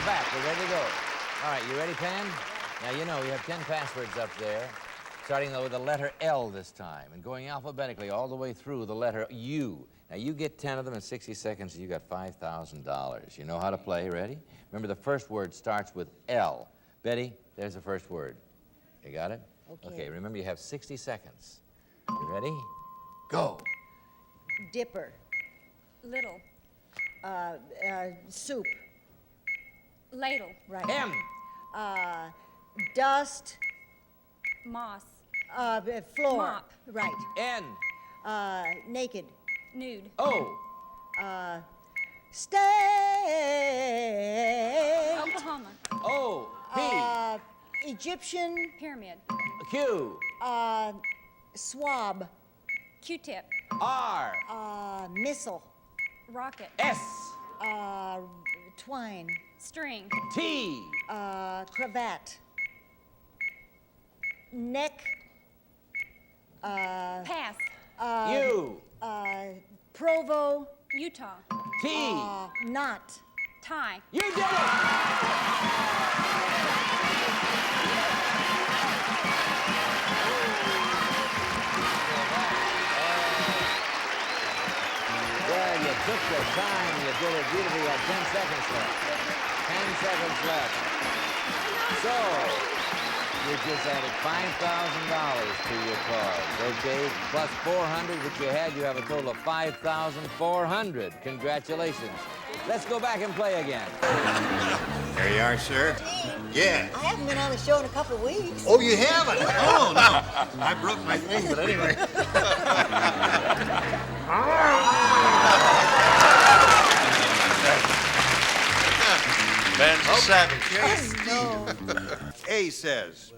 we're back. We're ready to go. All right, you ready, Pam? Now, you know, we have 10 passwords up there, starting with the letter L this time, and going alphabetically all the way through the letter U. Now, you get 10 of them in 60 seconds, and you got $5,000. You know how to play. Ready? Remember, the first word starts with L. Betty, there's the first word. You got it? Okay, remember, you have 60 seconds. You ready? Go. Dipper. Little. Soup. Ladle. Right. M. Dust. Moss. Floor. Mop. Right. N. Naked. Nude. O. Stay. Oklahoma. O. P. Egyptian. Pyramid. Q. Swab. Q-tip. R. Missile. Rocket. S. Twine. String. T. Cravat. Neck. Pass. U. Provo. Utah. T. Knot. Tie. You did it! Well, you took your time. You did it beautifully. You had 10 seconds left. 10 seconds left. So, you just added $5,000 to your cards, okay? Plus 400, which you had, you have a total of 5,400. Congratulations. Let's go back and play again. There you are, sir. Yeah. I haven't been on the show in a couple of weeks. Oh, you haven't? Oh, no. I broke my thing, but anyway. Ben's a savage. No. A says,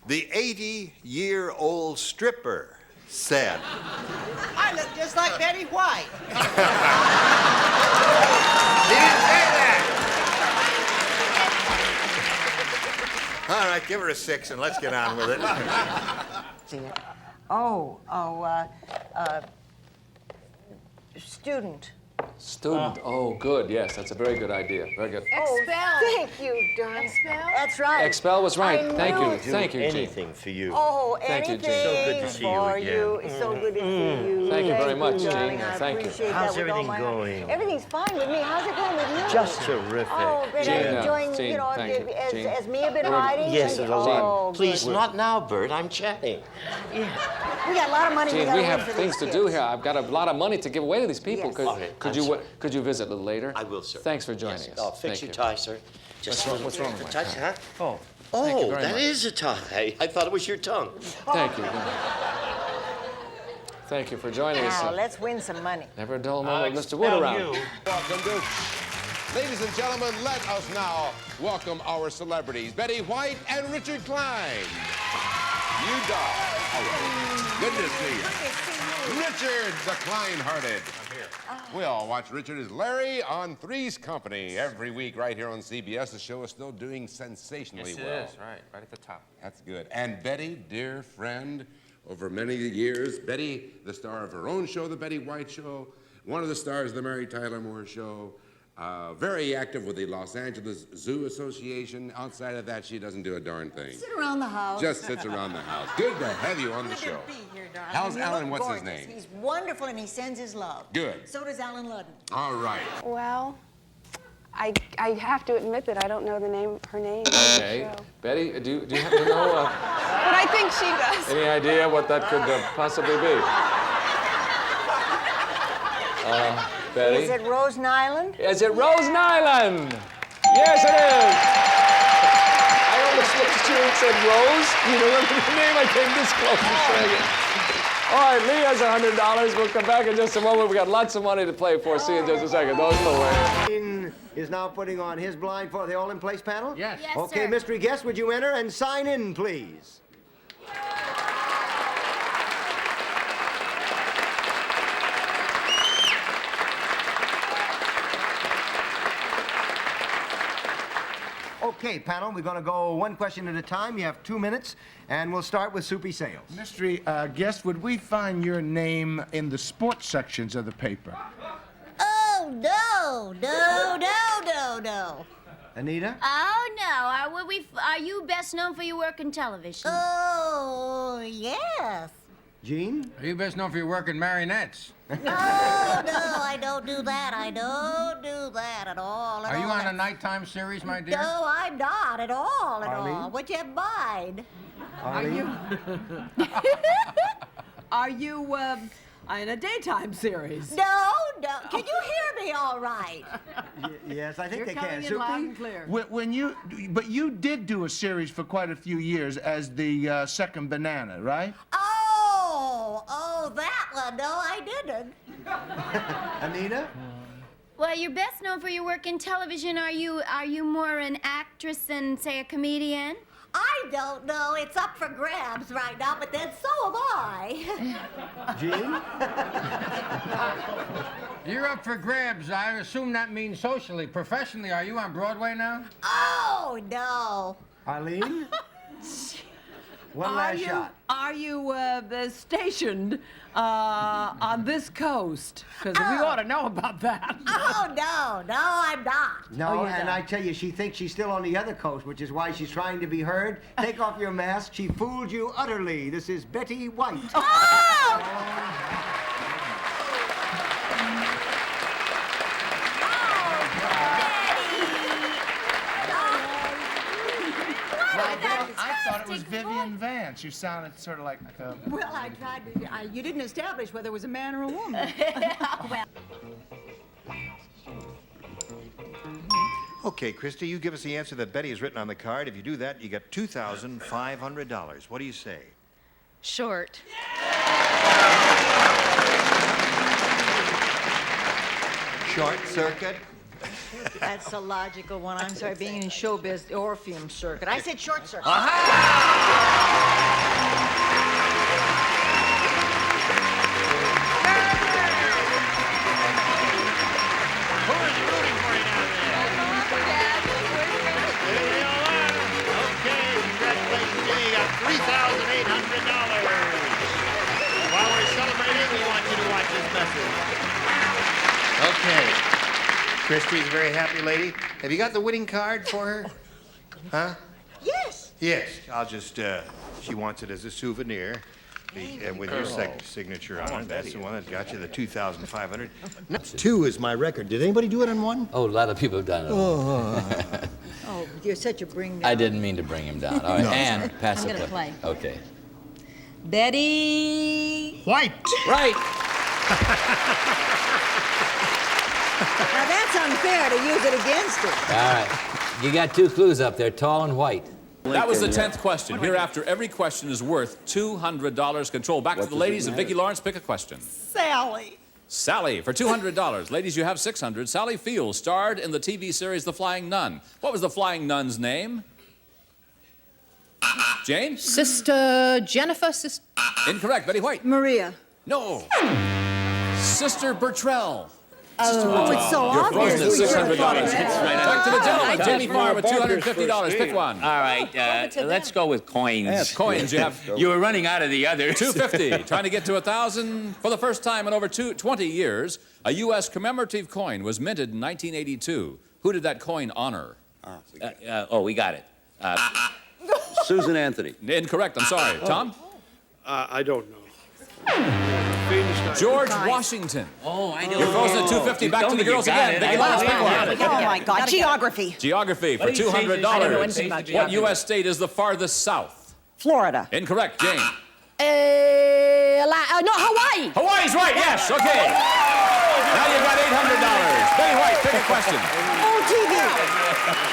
the 80-year-old stripper said. I look just like Betty White. He didn't say that. All right, give her a 6 and let's get on with it. See it. Student. Student. Oh, good. Yes, that's a very good idea. Very good. Expel. Thank you, darling. Expel? That's right. Expel was right. I Thank knew you. it. Thank you, Gene. Anything for you. Oh, Thank you, anything Gene. So good to see you for again. you. It's so good to see you. Thank you very much, darling. Gene. I Thank you. appreciate How's that with all everything my heart. going? Everything's fine with me. How's it going with you? Just terrific. Oh, Bert, Gene, I'm enjoying, Gene, you know, thank you. Gene. as Mia been We're- hiding? Yes, Thank a you. lot. Oh, Please, good. not now, Bert. I'm chatting. We got a lot of money. Gene, gotta we win have for things these to do kids. here. I've got a lot of money to give away to these people. Yes. Could, All right, I'm sorry. could you visit a little later? I will, sir. Thanks for joining Yes. us. Oh, fix Thank your you. tie, sir. Just What's wrong with my tie, tie? huh? Oh, Oh, thank you very that much. is a tie. I thought it was your tongue. Thank you. Thank you for joining us. Now, let's win some money. Never a dull moment with Mr. Wood around. Welcome to. Ladies and gentlemen, let us now welcome our celebrities, Betty White and Richard Klein. You dog. Good to see you. Richard, the Klein-hearted. I'm here. We all watch Richard as Larry on Three's Company every week right here on CBS. The show is still doing sensationally well. Yes, it is, right at the top. That's good. And Betty, dear friend, over many years, Betty, the star of her own show, The Betty White Show, one of the stars of The Mary Tyler Moore Show, very active with the Los Angeles Zoo Association. Outside of that, she doesn't do a darn thing. Sit around the house. Just sits around the house. Good to have you on the show. Good to be here, darling. How's You Alan? look What's his gorgeous. name? He's wonderful, and he sends his love. Good. So does Alan Ludden. All right. Well, I have to admit that I don't know her name. Okay. Betty, do you happen to know But I think she does. any idea what that could possibly be? Betty? Is it Rose Nyland? Is it Rose Nyland? Yes, it is. I almost looked at you and said Rose. You remember the name? I came this close to saying it. All right, Lee has $100. We'll come back in just a moment. We got lots of money to play for. See you in just a second. Don't go away. Is now putting on his blind for the all-in-place panel? Yes. Yes, Okay, sir. mystery guest, would you enter and sign in, please? Okay, panel, we're going to go one question at a time. You have 2 minutes, and we'll start with Soupy Sales. Mystery guest, would we find your name in the sports sections of the paper? Oh, no. Anita? Oh, no. Are you best known for your work in television? Oh, yes. Gene? Are you best known for your work in marionettes? Oh, no, I don't do that. I don't do that at all. Are you on a nighttime series, my dear? No, I'm not at all. Arlene? What you have in mind? Arlene? Are you in a daytime series? No. Can you hear me all right? Yes, I think You're they coming can. in loud Soupy? and clear. But you did do a series for quite a few years as the second banana, right? Oh, that one. No, I didn't. Anita? Well, you're best known for your work in television. Are you more an actress than, say, a comedian? I don't know. It's up for grabs right now, but then so am I. Gene? You're up for grabs. I assume that means socially. Professionally, are you on Broadway now? Oh, no. Arlene? One last shot. Are you stationed on this coast? Because we ought to know about that. Oh, no, I'm not. No, you're and not. I tell you, she thinks she's still on the other coast, which is why she's trying to be heard. Take off your mask. She fooled you utterly. This is Betty White. I thought it was Vivian Vance. You sounded sort of like... Well, I tried to... you didn't establish whether it was a man or a woman. Okay, Christy, you give us the answer that Betty has written on the card. If you do that, you get $2,500. What do you say? Short. Short circuit? That's a logical one. I'm sorry, being in showbiz, the Orpheum circuit. I said short circuit. Okay, congratulations, Jimmy. You got $3,800. While we're celebrating, we want you to watch this message. Okay. Christy's a very happy lady. Have you got the winning card for her? Huh? Yes. Yes. I'll just, she wants it as a souvenir. With your signature on it. That's the one that got you the $2,500. Two is my record. Did anybody do it on one? Oh, a lot of people have done it. Oh, you're such a bring I down. didn't mean to bring him down. All right, and pass I'm it. gonna play. Okay. Betty White. Right. Now that's unfair to use it against her. All right. You got two clues up there, tall and white. That was the 10th question. Hereafter, every question is worth $200. Control. Back to the ladies and Vicki Lawrence. Pick a question. Sally. Sally, for $200. Ladies, you have $600. Sally Fields starred in the TV series The Flying Nun. What was the Flying Nun's name? Jane? Sister Jennifer, Incorrect. Betty White. Maria. No. Sister Bertrell. Oh, it's so You're obvious. frozen at $600. Back to the gentleman. Jamie Farr with $250. Pick one. All right, let's go with coins. Coins, you have... You were running out of the others. $250. Trying to get to 1,000. For the first time in over 20 years, a U.S. commemorative coin was minted in 1982. Who did that coin honor? We got it. Susan Anthony. Incorrect. I'm sorry. Tom? I don't know. George Washington. Oh, I know. You're frozen at $250. Back to the girls again. Vicki Lawrence, pick one. Oh, my God. Geography. Geography for $200. What U.S. state is the farthest south? Florida. Incorrect. Jane. no, Hawaii. Hawaii's right. Yes. Okay. Now you've got $800. Betty White, pick a question.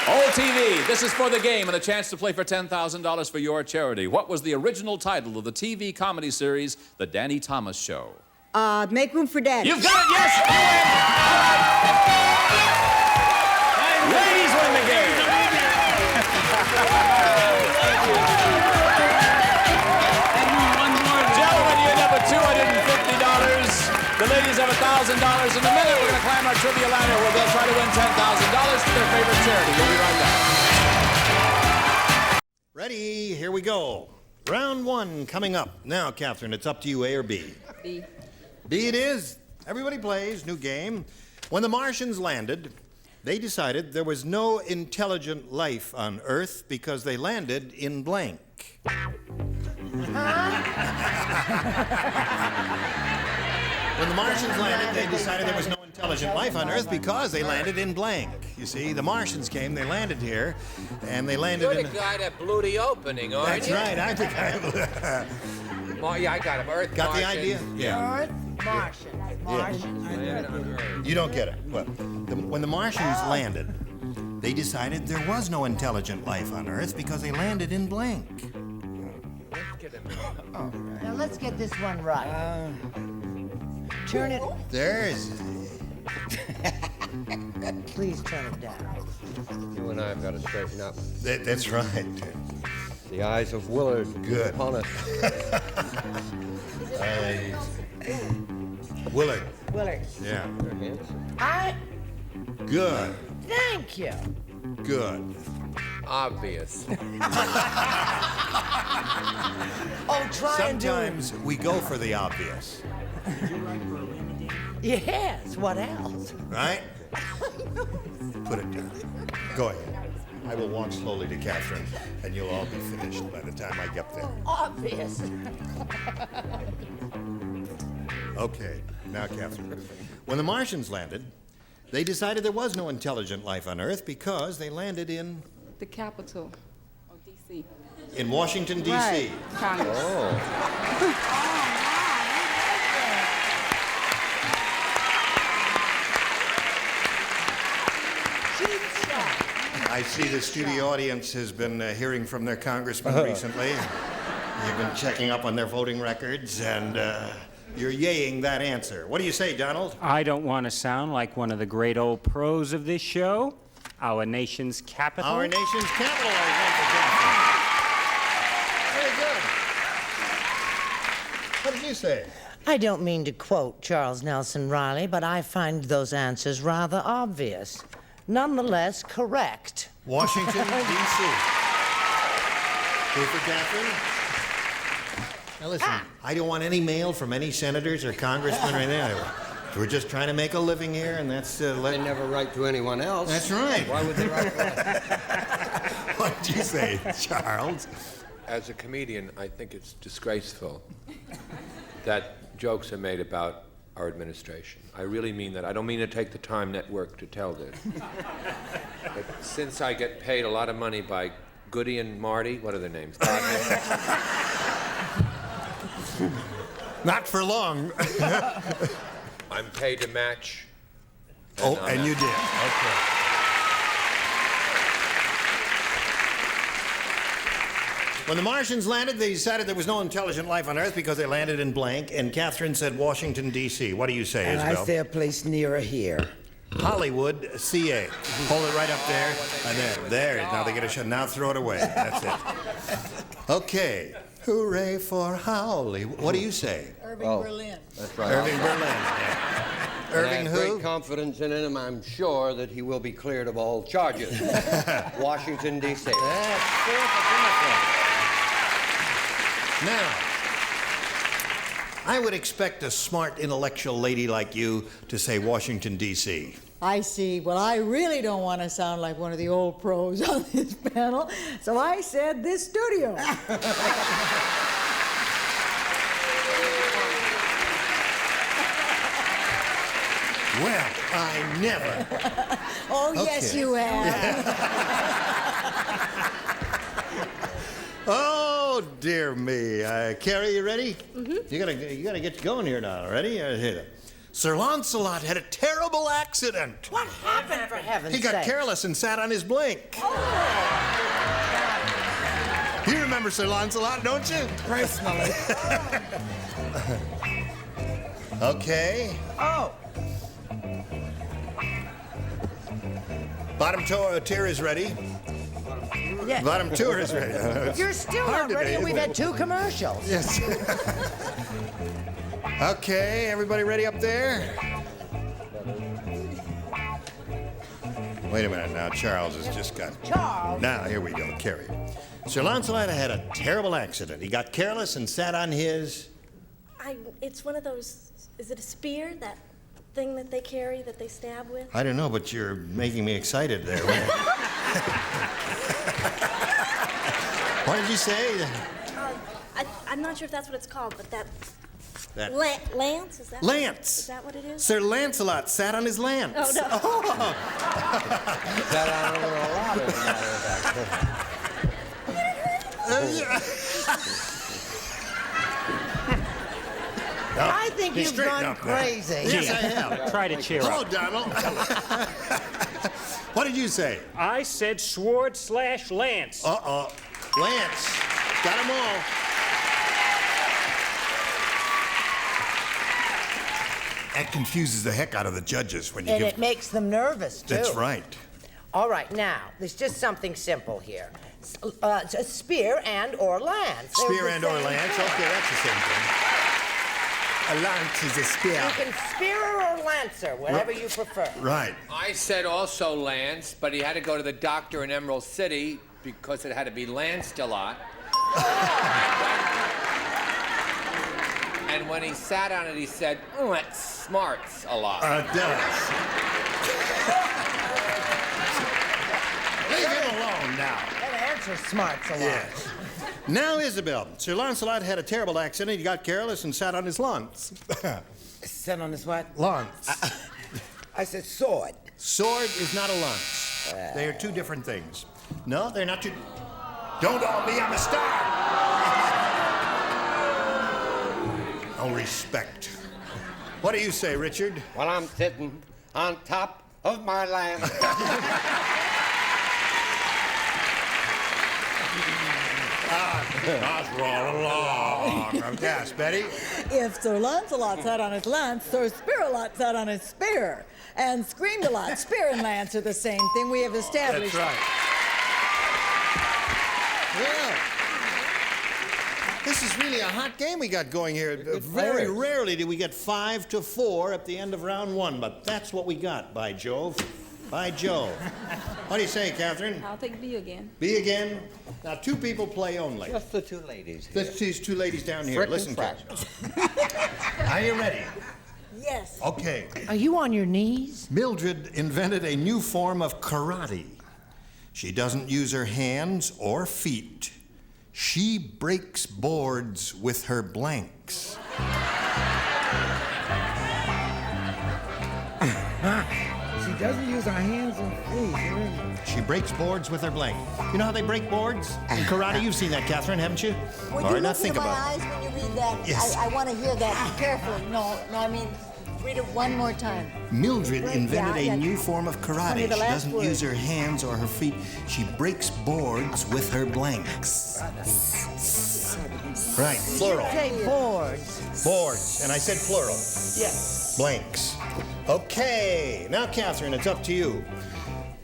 Old TV. This is for the game and a chance to play for $10,000 for your charity. What was the original title of the TV comedy series, The Danny Thomas Show? Make Room for Daddy. You've got it, yes! You win! Ladies win the game! Gentlemen, you end up with $250. The ladies have $1,000. In a minute, we're going to climb our trivia ladder where they'll try to win $10,000 for their favorite charity. We'll be right back. Ready? Here we go. Round one coming up. Now, Catherine, it's up to you, A or B. B. B it is. Everybody plays. New game. When the Martians landed, They decided there was no intelligent life on Earth because they landed in blank. When the Martians landed, they decided there was no intelligent life on Earth because they landed in blank. You see, the Martians came, they landed here, and they landed You're in... the guy that blew the opening, aren't That's you? right, I'm the guy who... Yeah, I got him. Earth, Got the Martian. idea? Yeah. Earth, Martian. Martian. You don't get it. Well, when the Martians landed, they decided there was no intelligent life on Earth because they landed in blank. Now let's get this one right. Turn it. There's... Please turn it down. You and I have got to straighten up. That's right. The eyes of Willard Good. upon us. Willard. Willard. Yeah. I Good. thank you. Good. Obvious. Oh, try and do it. Sometimes we go for the obvious, Yes, what else? right? Put it down. Go ahead. I will walk slowly to Catherine, and you'll all be finished by the time I get there. Obvious. Okay, now, Catherine. When the Martians landed, they decided there was no intelligent life on Earth because they landed in The capital of D.C. Washington, D.C. Right. Congress. I see the studio audience has been hearing from their congressman recently. You've been checking up on their voting records, and you're yaying that answer. What do you say, Donald? I don't want to sound like one of the great old pros of this show. Our nation's capital. Our nation's capital, I think, Catherine. Very good. What did you say? I don't mean to quote Charles Nelson Riley, but I find those answers rather obvious. Nonetheless, correct. Washington, D.C. Paper, Catherine? Now listen, I don't want any mail from any senators or congressmen or anything. We're just trying to make a living here, and that's... They never write to anyone else. That's right. Why would they write to us? What did you say, Charles? As a comedian, I think it's disgraceful that jokes are made about our administration. I really mean that. I don't mean to take the Time Network to tell this. But since I get paid a lot of money by Goody and Marty, what are their names? Not for long. I'm paid to match. Oh, and you did. Okay. When the Martians landed, they decided there was no intelligent life on Earth because they landed in blank, and Catherine said Washington, D.C. What do you say, And Isabel? I say a place nearer here. Hollywood, CA. Hold it right up there. And there. Now they get a shot. Now throw it away. That's it. Okay. Hooray for Hollywood. What do you say? Irving Berlin. That's right. Irving Berlin. Yeah. Irving I have who? great confidence in him. I'm sure that he will be cleared of all charges. Washington, D.C. Now, I would expect a smart, intellectual lady like you to say Washington, D.C. I see. Well, I really don't want to sound like one of the old pros on this panel, so I said this studio. Well, I never. Oh, yes, Okay. you have. Oh, dear me. Carrie, you ready? Mm-hmm. You gotta get going here now. Ready? Here. Sir Lancelot had a terrible accident. What happened, for heaven's He got sake? careless and sat on his blink. Oh. You remember Sir Lancelot, don't you? Personally. Okay. Oh. Bottom tier is ready. Yeah. Bottom tour is ready. You're still Hard not ready, today, and we've isn't had it? 2 commercials. Yes. Okay, everybody ready up there? Wait a minute now, Charles has just got... Charles? Now, here we go, Carrie. Sir Lancelot had a terrible accident. He got careless and sat on his... It's one of those, is it a spear? thing that they carry, that they stab with? I don't know, but you're making me excited there. What did you say? I'm not sure if that's what it's called, but that... That- Lance? Is that Lance. Is that what it is? Sir Lancelot sat on his lance. Oh, no. Sat on a lot, as a matter of fact. I think you've gone crazy. Yes, I have. Try to cheer Hello, up. Donald. What did you say? I said sword/lance. Uh-oh. Lance. Got them all. That confuses the heck out of the judges when you And give... it makes them nervous, too. That's right. All right, now, there's just something simple here. A spear and or lance. They're Spear the and or same lance. thing. Okay, that's the same thing. A lance is a spear. You can spearer or lancer, whatever you prefer. Right. I said also Lance, but he had to go to the doctor in Emerald City because it had to be lanced a lot. And when he sat on it, he said, "Oh, that smarts a lot." It does. Leave him alone now. That answer smarts a lot. Yes. Now, Isabel, Sir Lancelot had a terrible accident. He got careless and sat on his lance. Sat on his what? Lance. I said sword. Sword is not a lance. They are two different things. No, they're not two... Don't all me, I'm a star! No respect. What do you say, Richard? Well, I'm sitting on top of my lance. That's wrong. Yes, Betty? If Sir Lancelot sat on his lance, Sir Spear-a-lot sat on his spear. And Screamed-a-lot, spear and lance are the same thing we have established. That's right. Well, this is really a hot game we got going here. Very rarely do we get 5 to 4 at the end of round 1, but that's what we got, by Jove. By Jove. What do you say, Catherine? I'll take B again. B again? Now, 2 people play only. Just the 2 ladies. These 2 ladies down here. Frickin' Listen, Catherine. Are you ready? Yes. Okay. Are you on your knees? Mildred invented a new form of karate. She doesn't use her hands or feet. She breaks boards with her blanks. She doesn't use her hands and feet. She breaks boards with her blank. You know how they break boards? In karate, you've seen that, Catherine, haven't you? Would All you right, now look think into my about eyes when you read that? Yes. I want to hear that carefully. No, I mean, read it one more time. it. Mildred invented Yeah, a new form of Tell me karate. the She last doesn't word. use her hands or her feet. She breaks boards with her blanks. Right, plural. Say boards. Boards, and I said plural. Yes. Blanks. Okay, now Catherine, it's up to you.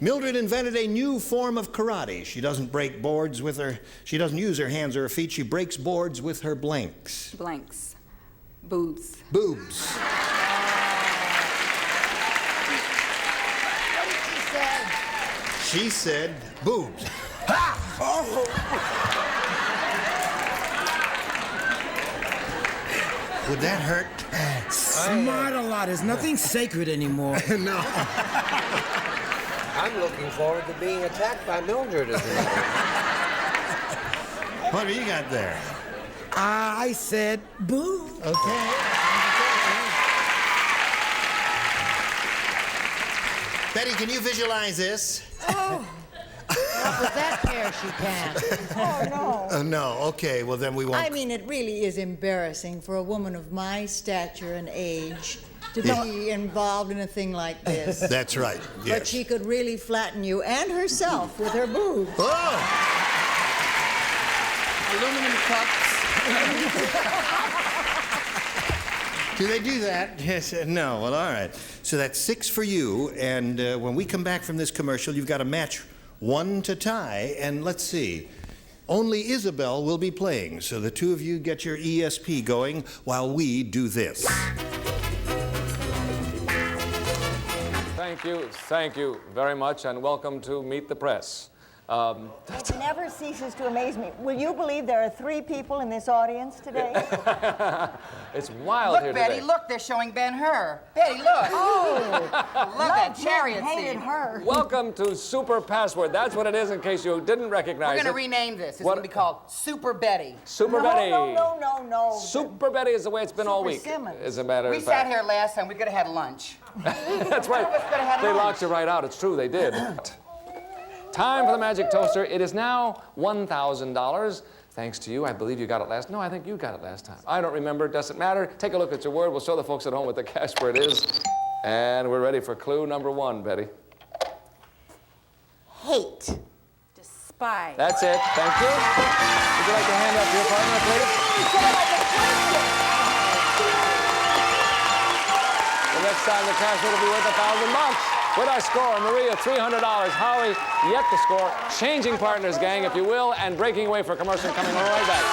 Mildred invented a new form of karate. She doesn't break boards with her, she doesn't use her hands or her feet. She breaks boards with her blanks. Blanks. Boobs. Boobs. She said boobs. Would that hurt? Smart a lot. There's nothing sacred anymore. No. I'm looking forward to being attacked by Mildred as well. What do you got there? I said boo. Okay. Betty, can you visualize this? Oh, Not with that pair she can't. oh no. No. Okay. Well, then we won't. I mean, it really is embarrassing for a woman of my stature and age to Yeah. be involved in a thing like this. That's right. Yes. But she could really flatten you and herself with her boobs. Oh! Aluminum cups. Do they do that? Yes. No. Well, all right. So that's 6 for you, and when we come back from this commercial, you've got a match 1 to tie, and let's see. Only Isabel will be playing, so the 2 of you get your ESP going while we do this. Thank you very much, and welcome to Meet the Press. It never ceases to amaze me. Will you believe there are 3 people in this audience today? It's wild Look, here Betty, today. look, they're showing Ben-Hur. Betty, look. Oh, love that chariot hated scene. her. Welcome to Super Password. That's what it is in case you didn't recognize We're it. going to rename this. It's What- going to be called Super Betty. Super Betty. No. Super Betty is the way it's been all Super week, Simmons. as a matter We of sat fact. here last time. We could have had lunch. That's right. None of us could have had They lunch. locked you right out. It's true, they did. Time for the magic toaster. It is now $1,000. Thanks to you. I believe you got it last. No, I think you got it last time. I don't remember. It doesn't matter. Take a look at your word. We'll show the folks at home what the cash word is. And we're ready for clue number 1, Betty. Hate. Despise. That's it. Thank you. Would you like to hand up your partner, please? The next time the cash word will be worth $1,000. With our score, Maria, $300. Howie, yet to score. Changing partners, gang, if you will, and breaking away for commercial coming right back.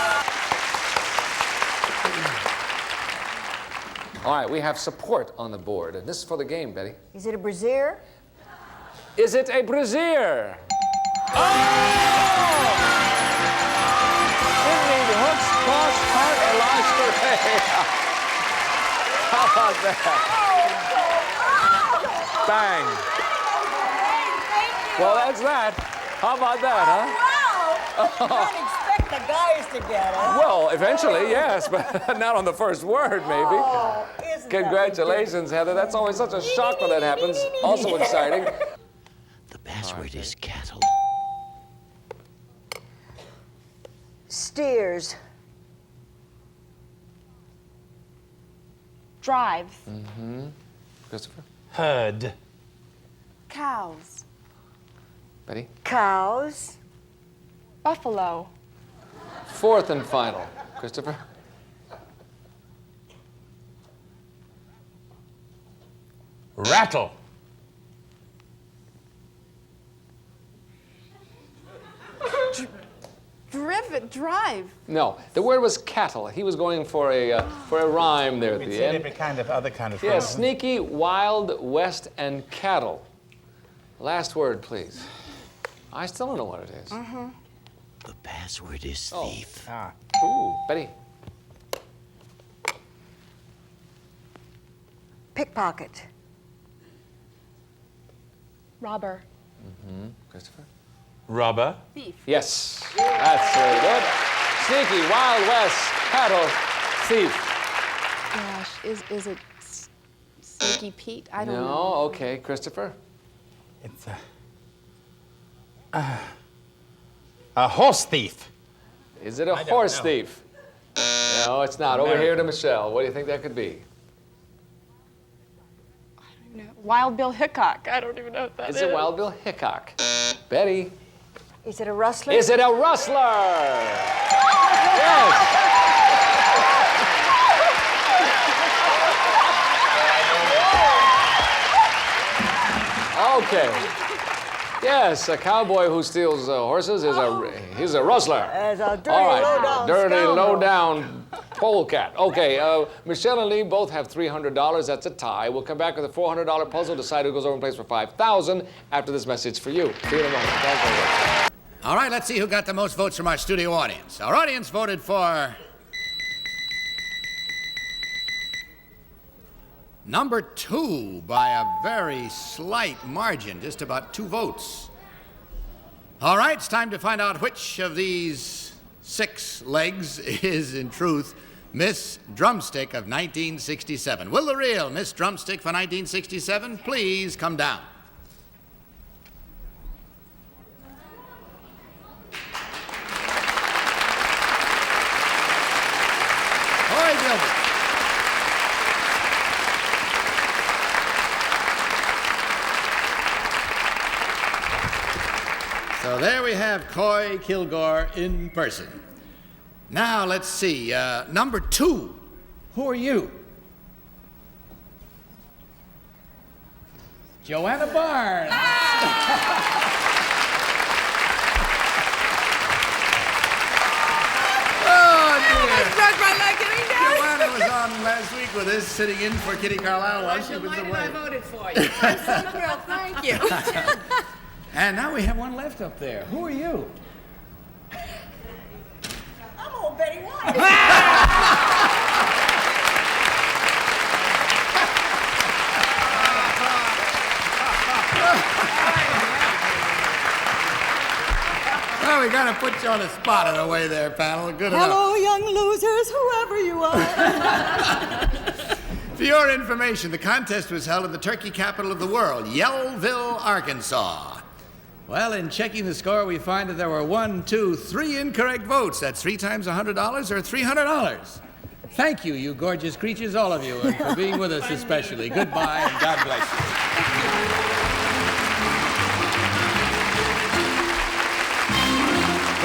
All right, we have support on the board, and this is for the game, Betty. Is it a brassiere? Is it a brassiere? Oh! Didn't need hooks, cross, heart, or lingerie. How about that? Bang. Well, that's that. How about that, huh? Wow! You can't expect the guys to get it. Well, eventually, yes, but not on the first word, maybe. Oh, isn't that Congratulations, Heather. That's always such a shock when that happens. Also exciting. The password is cattle. Steers. Drives. Mm-hmm. Christopher? Herd. Cows. Betty? Cows. Buffalo. 4th and final. Christopher? Rattle. Drive. No, the word was cattle. He was going for a rhyme there at It's the a end. different kind of other kind of Yeah, phrase. sneaky, wild, west, and cattle. Last word, please. I still don't know what it is. Mm-hmm. The password is Oh. thief. Ooh, Betty. Pickpocket. Robber. Mm-hmm. Christopher? Robber. Thief. Yes, that's very good. Sneaky, wild west, cattle, thief. Gosh, is it Sneaky Pete? I don't know. No, okay, Christopher. It's a horse thief. Is it a I don't horse know. thief? No, it's not. Over here to Michelle. What do you think that could be? No. Wild Bill Hickok. I don't even know what that is. Is it Wild Bill Hickok? Betty. Is it a rustler? Is it a rustler? Yes. Okay. Yes, a cowboy who steals horses is he's a rustler. As a dirty, All right, low-down dirty, scoundrel. low-down polecat. Okay, Michelle and Lee both have $300. That's a tie. We'll come back with a $400 puzzle. Decide who goes over and plays for $5,000 after this message for you. See you in a moment. Don't go away. All right, let's see who got the most votes from our studio audience. Our audience voted for number 2 by a very slight margin, just about 2 votes. All right, it's time to find out which of these 6 legs is, in truth, Miss Drumstick of 1967. Will the real Miss Drumstick for 1967 please come down? Roy Gilbert. So there we have Coy Kilgore in person. Now let's see, number 2. Who are you? Joanna Barnes. Oh, dear. Joanna was on last week with us, sitting in for Kitty Carlisle while she was away. I voted for you. I'm some girl, thank you. And now we have one left up there. Who are you? I'm old Betty White. Well, we gotta put you on the spot in a way there, panel. Good enough. Hello, young losers, whoever you are. For your information, the contest was held in the turkey capital of the world, Yellville, Arkansas. Well, in checking the score, we find that there were 1, 2, 3 incorrect votes. That's 3 times $100 or $300. Thank you, you gorgeous creatures, all of you, and for being with us especially. Goodbye, and God bless you.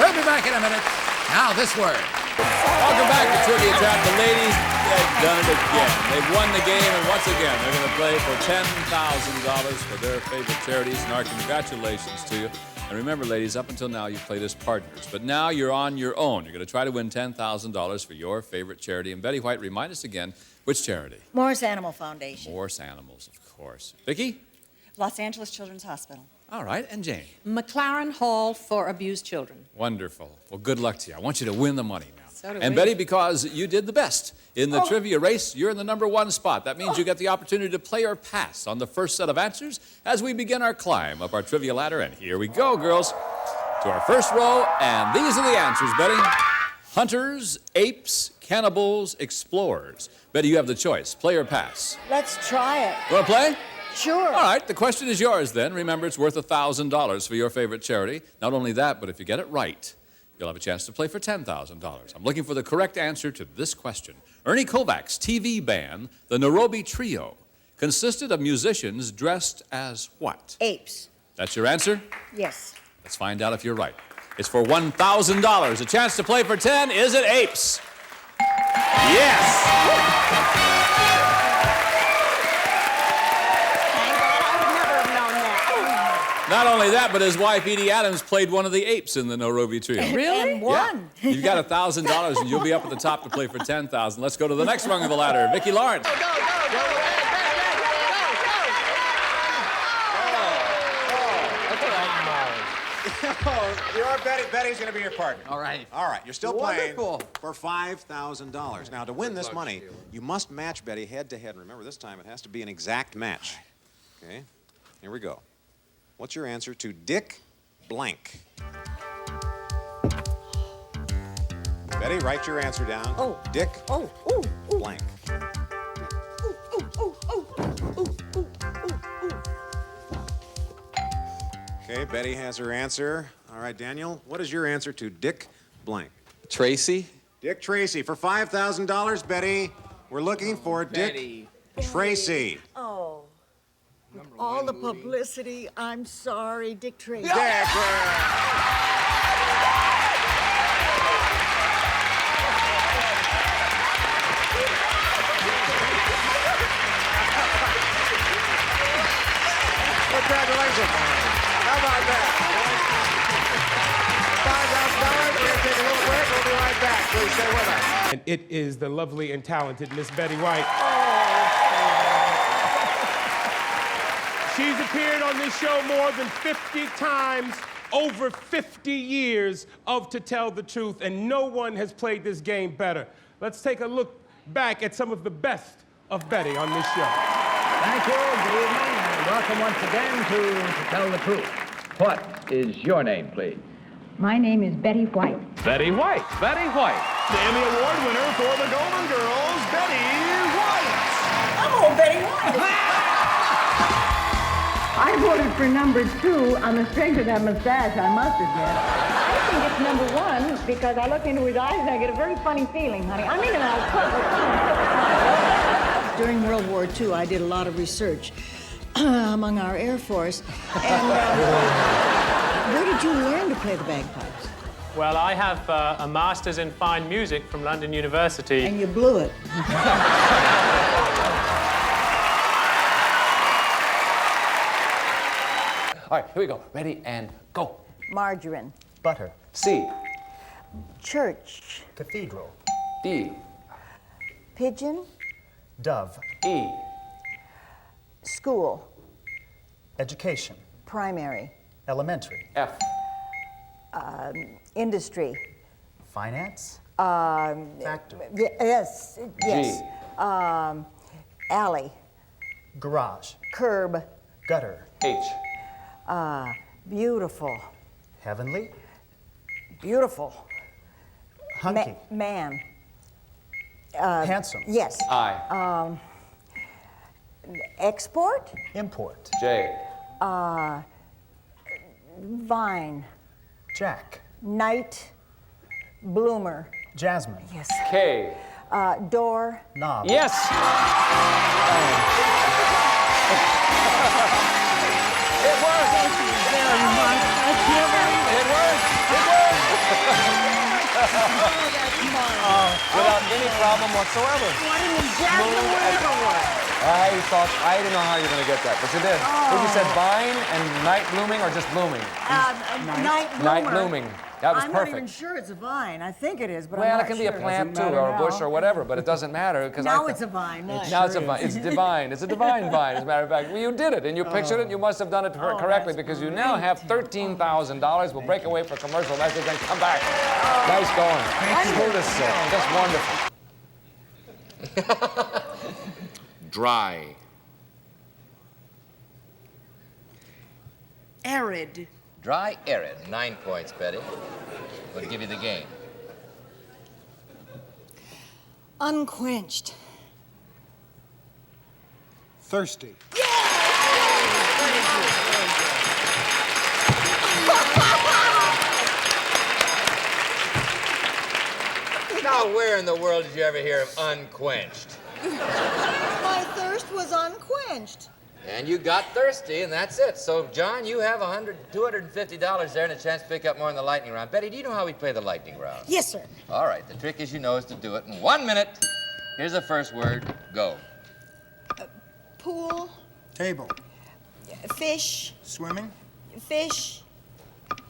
We'll be back in a minute. Now, this word. Welcome back to Trivia Trap. The ladies have done it again. They've won the game, and once again, they're going to play for $10,000 for their favorite charities. And our congratulations to you. And remember, ladies, up until now, you've played as partners. But now you're on your own. You're going to try to win $10,000 for your favorite charity. And Betty White, remind us again, which charity? Morris Animal Foundation. Morse Animals, of course. Vicki? Los Angeles Children's Hospital. All right, and Jane? McLaren Hall for Abused Children. Wonderful. Well, good luck to you. I want you to win the money now. So do And we. Betty, because you did the best in the trivia race, you're in the #1 spot. That means you get the opportunity to play or pass on the first set of answers as we begin our climb up our trivia ladder. And here we go, girls, to our first row. And these are the answers, Betty. Hunters, apes, cannibals, explorers. Betty, you have the choice. Play or pass. Let's try it. Want to play? Sure. All right, the question is yours then. Remember, it's worth $1,000 for your favorite charity. Not only that, but if you get it right, you'll have a chance to play for $10,000. I'm looking for the correct answer to this question. Ernie Kovacs' TV band, the Nairobi Trio, consisted of musicians dressed as what? Apes. That's your answer? Yes. Let's find out if you're right. It's for $1,000. A chance to play for 10. Is it apes? Yes! Not only that, but his wife, Edie Adams, played one of the apes in the Nairobi Trio. Really? And won. Yeah. You've got $1,000, and you'll be up at the top to play for $10,000. Let's go to the next rung of the ladder. Vicki Lawrence. Betty's going to be your partner. All right. All right. You're still playing Wonderful. for $5,000. Now, to win this money, you must match Betty head to head. Remember, this time it has to be an exact match. Okay? Here we go. What's your answer to Dick Blank? Betty, write your answer down. Oh. Dick Oh, ooh, ooh. Blank. Okay, Betty has her answer. All right, Daniel, what is your answer to Dick Blank? Tracy? Dick Tracy. For $5,000, Betty, we're looking for Dick Tracy. Oh. With all the publicity, I'm sorry, Dick Tracy. Congratulations. How about that? $5,000. We're going to take a little break. We'll be right back. Please stay with us. And it is the lovely and talented Miss Betty White. She's appeared on this show more than 50 times, over 50 years of To Tell the Truth, and no one has played this game better. Let's take a look back at some of the best of Betty on this show. Thank you, good evening, and welcome once again to Tell the Truth. What is your name, please? My name is Betty White. Betty White. Betty White. The Emmy Award winner for the Golden Girls, Betty White. I'm old Betty White. I voted for #2 on the strength of that mustache, I must admit. I think it's #1 because I look into his eyes and I get a very funny feeling, honey. I mean, During World War II, I did a lot of research among our Air Force. And where did you learn to play the bagpipes? Well, I have a master's in fine music from London University. And you blew it. All right, here we go. Ready and go. Margarine. Butter. C. Church. Cathedral. D. Pigeon. Dove. School. Education. Primary. Elementary. F. Industry. Finance. Factory. Yes. Yes. Alley. Garage. Curb. Gutter. H. Beautiful. Heavenly. Beautiful. Hunky. Man. Handsome. Yes. I. Export. Import. J. Vine. Jack. Night. Bloomer. Jasmine. Yes. K. Door. Knob. Yes. It worked. Thank you very much. I can't believe it. It worked. It worked. Without any problem whatsoever. What in the jasmine world? I didn't know how you were going to get that, but you did. But you said vine and night blooming or just blooming? Night bloomer. Night blooming. That was I'm perfect. not even sure it's a vine. I think it is, but Well, I'm not it can be a sure. plant too, or a bush or whatever, but it doesn't matter because Now it's a vine. Now it's a vine. It's divine. It's a divine vine, as a matter of fact. Well, you did it, and you pictured it. You must have done it correctly because you now have $13,000. We'll break away for commercial message and come back. Nice going. Just wonderful. Dry. Arid. Dry, arid. 9 points, Betty. We'll give you the game. Unquenched. Thirsty. Now, where in the world did you ever hear of unquenched? My thirst was unquenched. And you got thirsty, and that's it. So, John, you have $250 there and a chance to pick up more in the lightning round. Betty, do you know how we play the lightning round? Yes, sir. All right. The trick, as you know, is to do it in 1 minute. Here's the first word. Go. Pool. Table. Fish. Swimming. Fish.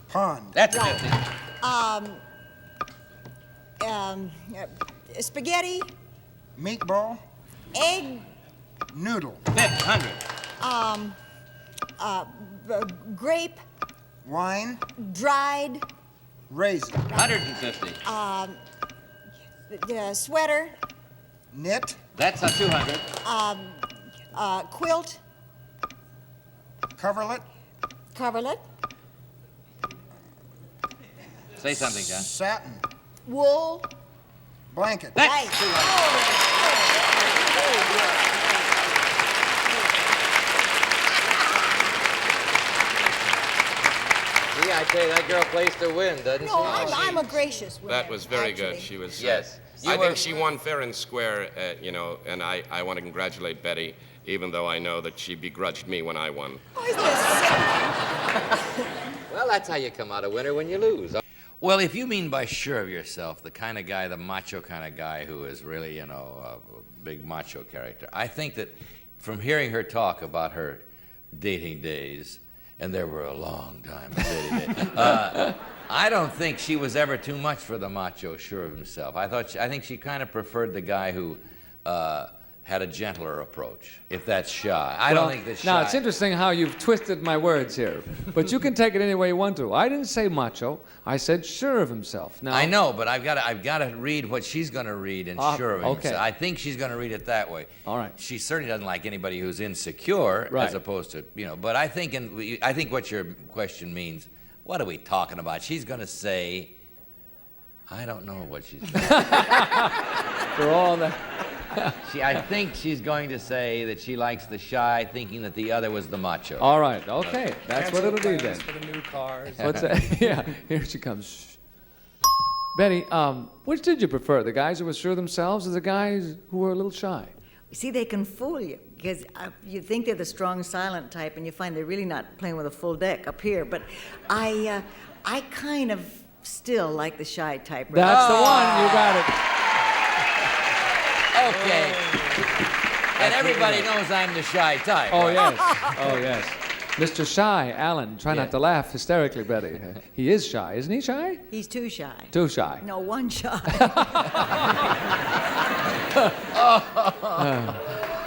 Pond. That's Right. 50. Spaghetti. Meatball. Egg. Noodle. 100. Grape. Wine. Dried. Raisin. 150. Sweater. Knit. That's a 200. Quilt. Coverlet. Coverlet. Say something, John. Satin. Wool. Blanket. That's Right. 200. See, I tell you, that girl plays to win, doesn't she? No, I'm a gracious woman. That was very actually. good. She was. Yes. I think she won fair and square, you know, and I want to congratulate Betty, even though I know that she begrudged me when I won. Oh, isn't this Well, that's how you come out a winner when you lose. Well, if you mean by sure of yourself, the kind of guy, the macho kind of guy who is really, you know, a big macho character, I think that from hearing her talk about her dating days, and there were a long time of dating days, I don't think she was ever too much for the macho sure of himself. I think she kind of preferred the guy who had a gentler approach, if that's shy. I don't think that's shy. Now, it's interesting how you've twisted my words here, but you can take it any way you want to. I didn't say macho. I said sure of himself. Now, I know, but I've got to read what she's going to read and sure of okay. himself. I think she's going to read it that way. All right. She certainly doesn't like anybody who's insecure, Right. as opposed to, you know. But I think what your question means. What are we talking about? She's going to say, I don't know what she's saying. For all that. I think she's going to say that she likes the shy, thinking that the other was the macho. All right, okay. That's what it'll be then. For the new cars. What's that? Yeah, here she comes. Betty, which did you prefer? The guys who were sure of themselves or the guys who were a little shy? See, they can fool you because you think they're the strong, silent type, and you find they're really not playing with a full deck up here. But I kind of still like the shy type. That's the one. You got it. Okay. And everybody knows I'm the shy type. Oh, right? yes. Oh, yes. Mr. Shy, Alan, try not to laugh hysterically, Betty. He is shy. Isn't he shy? He's too shy. Too shy. No, one shy.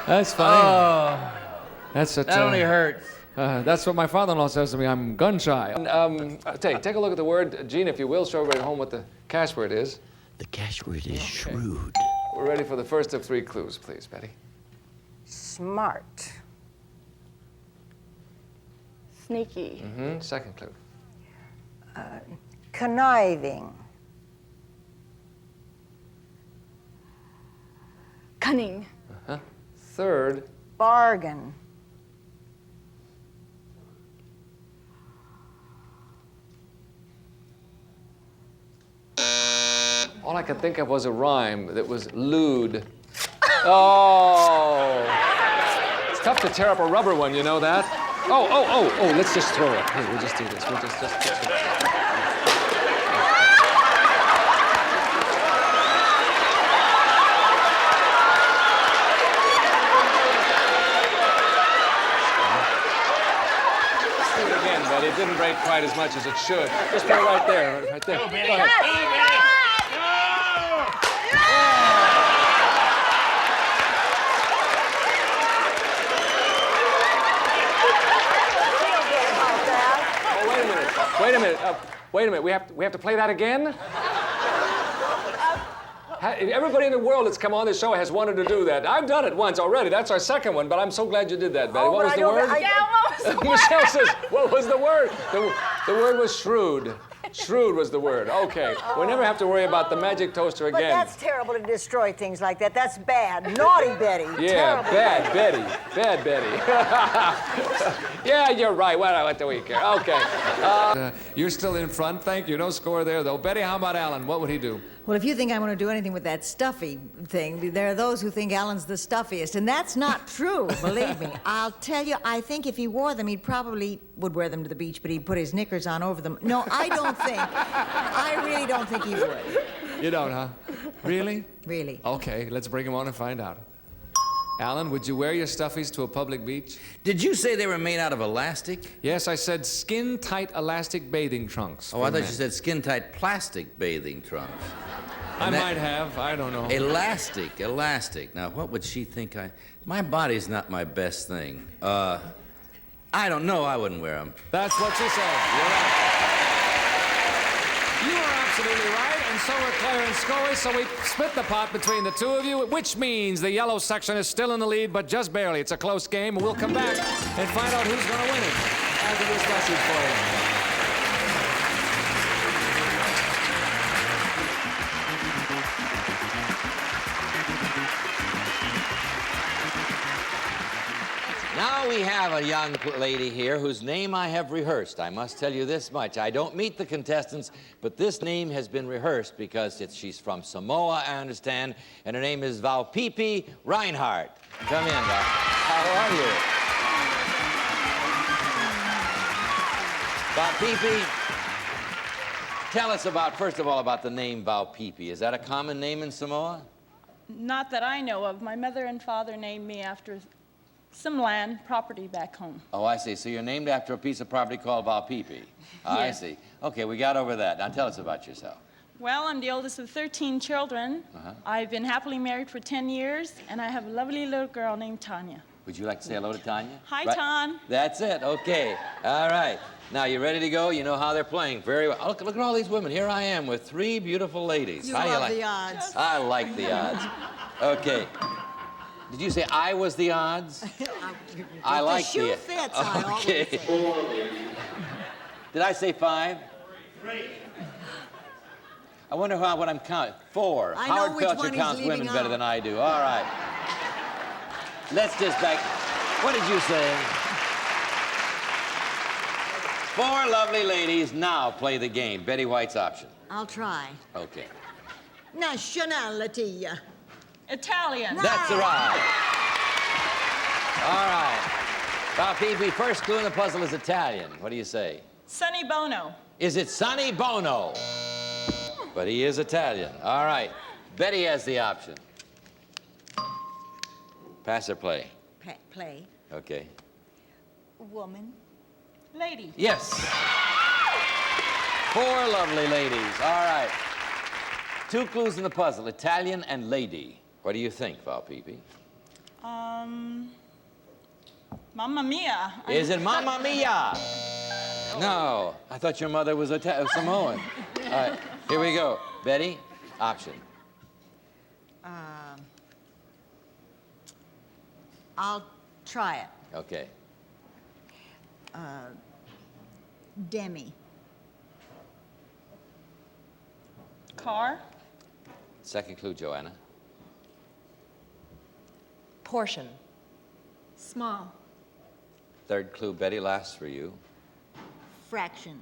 That's funny. Oh. That's such That only hurts. That's what my father-in-law says to me. I'm gun-shy. Take a look at the word. Gene, if you will, show everybody at home what the cash word is. The cash word is shrewd. We're ready for the first of 3 clues, please, Betty. Smart. Sneaky. Mm-hmm. Second clue. Conniving. Cunning. Uh-huh. Third. Bargain. All I could think of was a rhyme that was lewd. Oh! It's tough to tear up a rubber one, you know that? Oh, let's just throw it. Hey, we'll just do this. We'll just It didn't break quite as much as it should. Just put it right there, right there. Go ahead. Wait a minute. We have to play that again? Everybody in the world that's come on this show has wanted to do that. I've done it once already. That's our second one, but I'm so glad you did that, Betty. What was the word? What was the word? Michelle says, what was the word? The word was shrewd. Shrewd was the word. Okay. We never have to worry about the magic toaster But again. that's terrible to destroy things like that. That's bad. Naughty Betty. Yeah, Terrible bad Betty. Bad Betty. Yeah, you're right. What do we care? Okay. You're still in front. Thank you. No score there, though. Betty, how about Alan? What would he do? Well, if you think I'm going to do anything with that stuffy thing, there are those who think Alan's the stuffiest, and that's not true, believe me. I'll tell you, I think if he wore them, he probably would wear them to the beach, but he'd put his knickers on over them. No, I really don't think he would. You don't, huh? Really? Really. Okay, let's bring him on and find out. Alan, would you wear your stuffies to a public beach? Did you say they were made out of elastic? Yes, I said skin-tight elastic bathing trunks. Oh, I thought you said skin-tight plastic bathing trunks. I might have. I don't know. Elastic. Now, what would she think My body's not my best thing. I don't know. I wouldn't wear them. That's what she said. You're right. You are absolutely right, and so are Claire and Scully, so we split the pot between the two of you, which means the yellow section is still in the lead, but just barely. It's a close game, and we'll come back and find out who's going to win it after this message for you. Now we have a young lady here whose name I have rehearsed. I must tell you this much. I don't meet the contestants, but this name has been rehearsed because she's from Samoa, I understand, and her name is Valpipi Reinhardt. Come in, Val. How are you? Valpipi, tell us first of all, about the name Valpipi. Is that a common name in Samoa? Not that I know of. My mother and father named me after some land, property back home. Oh, I see. So you're named after a piece of property called Valpipi. I see. Okay, we got over that. Now tell us about yourself. Well, I'm the oldest of 13 children. I've been happily married for 10 years, and I have a lovely little girl named Tanya. Would you like to say hello to Tanya? Hi, Ton. That's it. Okay. All right. Now, you ready to go? You know how they're playing very well. Look at all these women. Here I am with 3 beautiful ladies. You love the odds. I like the odds. Okay. Did you say I was the odds? I like the... The shoe fits, okay. Did I say 5? 3. I wonder what I'm counting. 4. I know Howard which Felcher one he's counts women leaving better out. than I do. All right. Let's just back... What did you say? 4 lovely ladies now play the game. Betty White's option. I'll try. Okay. Nationality. Italian. That's right. All right. Valpipi, first clue in the puzzle is Italian. What do you say? Sonny Bono. Is it Sonny Bono? But he is Italian. All right. Betty has the option. Pass or play? Play. Okay. Woman. Lady. Yes. 4 lovely ladies. All right. 2 clues in the puzzle, Italian and lady. What do you think, Valpipi? Mamma Mia. Is it Mamma Mia? No, I thought your mother was a Samoan. All right, here we go. Betty, option. I'll try it. Okay. Demi. Car. Second clue, Joanna. Portion. Small. Third clue, Betty, last for you. Fraction.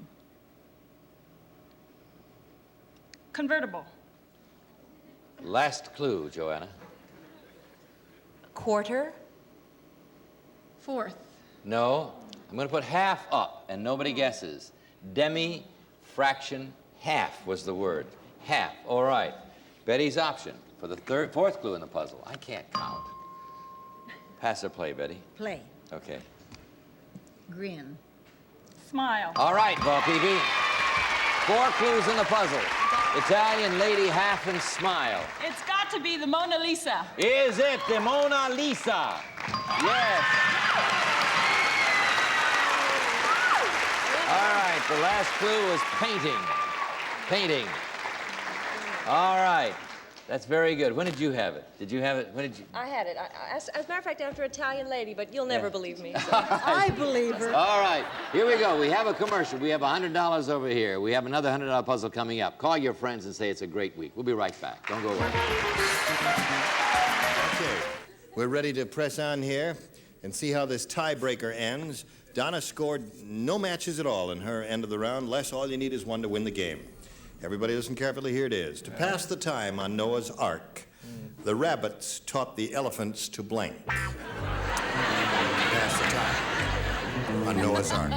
Convertible. Last clue, Joanna. Quarter. Fourth. No, I'm going to put half up, and nobody guesses. Demi, fraction, half was the word. Half. All right. Betty's option for the fourth clue in the puzzle. I can't count. Pass or play, Betty? Play. Okay. Grin. Smile. All right, Bo Peepy. 4 clues in the puzzle. Italian lady, half, and smile. It's got to be the Mona Lisa. Is it the Mona Lisa? Yes. All right, the last clue was painting. Painting. All right. That's very good. When did you have it? Did you have it? When did you? I had it. As a matter of fact, after Italian lady, but you'll never believe me. So. I believe her. All right, here we go. We have a commercial. We have $100 over here. We have another $100 puzzle coming up. Call your friends and say it's a great week. We'll be right back. Don't go away. Okay, we're ready to press on here and see how this tiebreaker ends. Donna scored no matches at all in her end of the round. Les, all you need is one to win the game. Everybody listen carefully. Here it is. To pass the time on Noah's Ark, the rabbits taught the elephants to blank. Pass the time on Noah's Ark.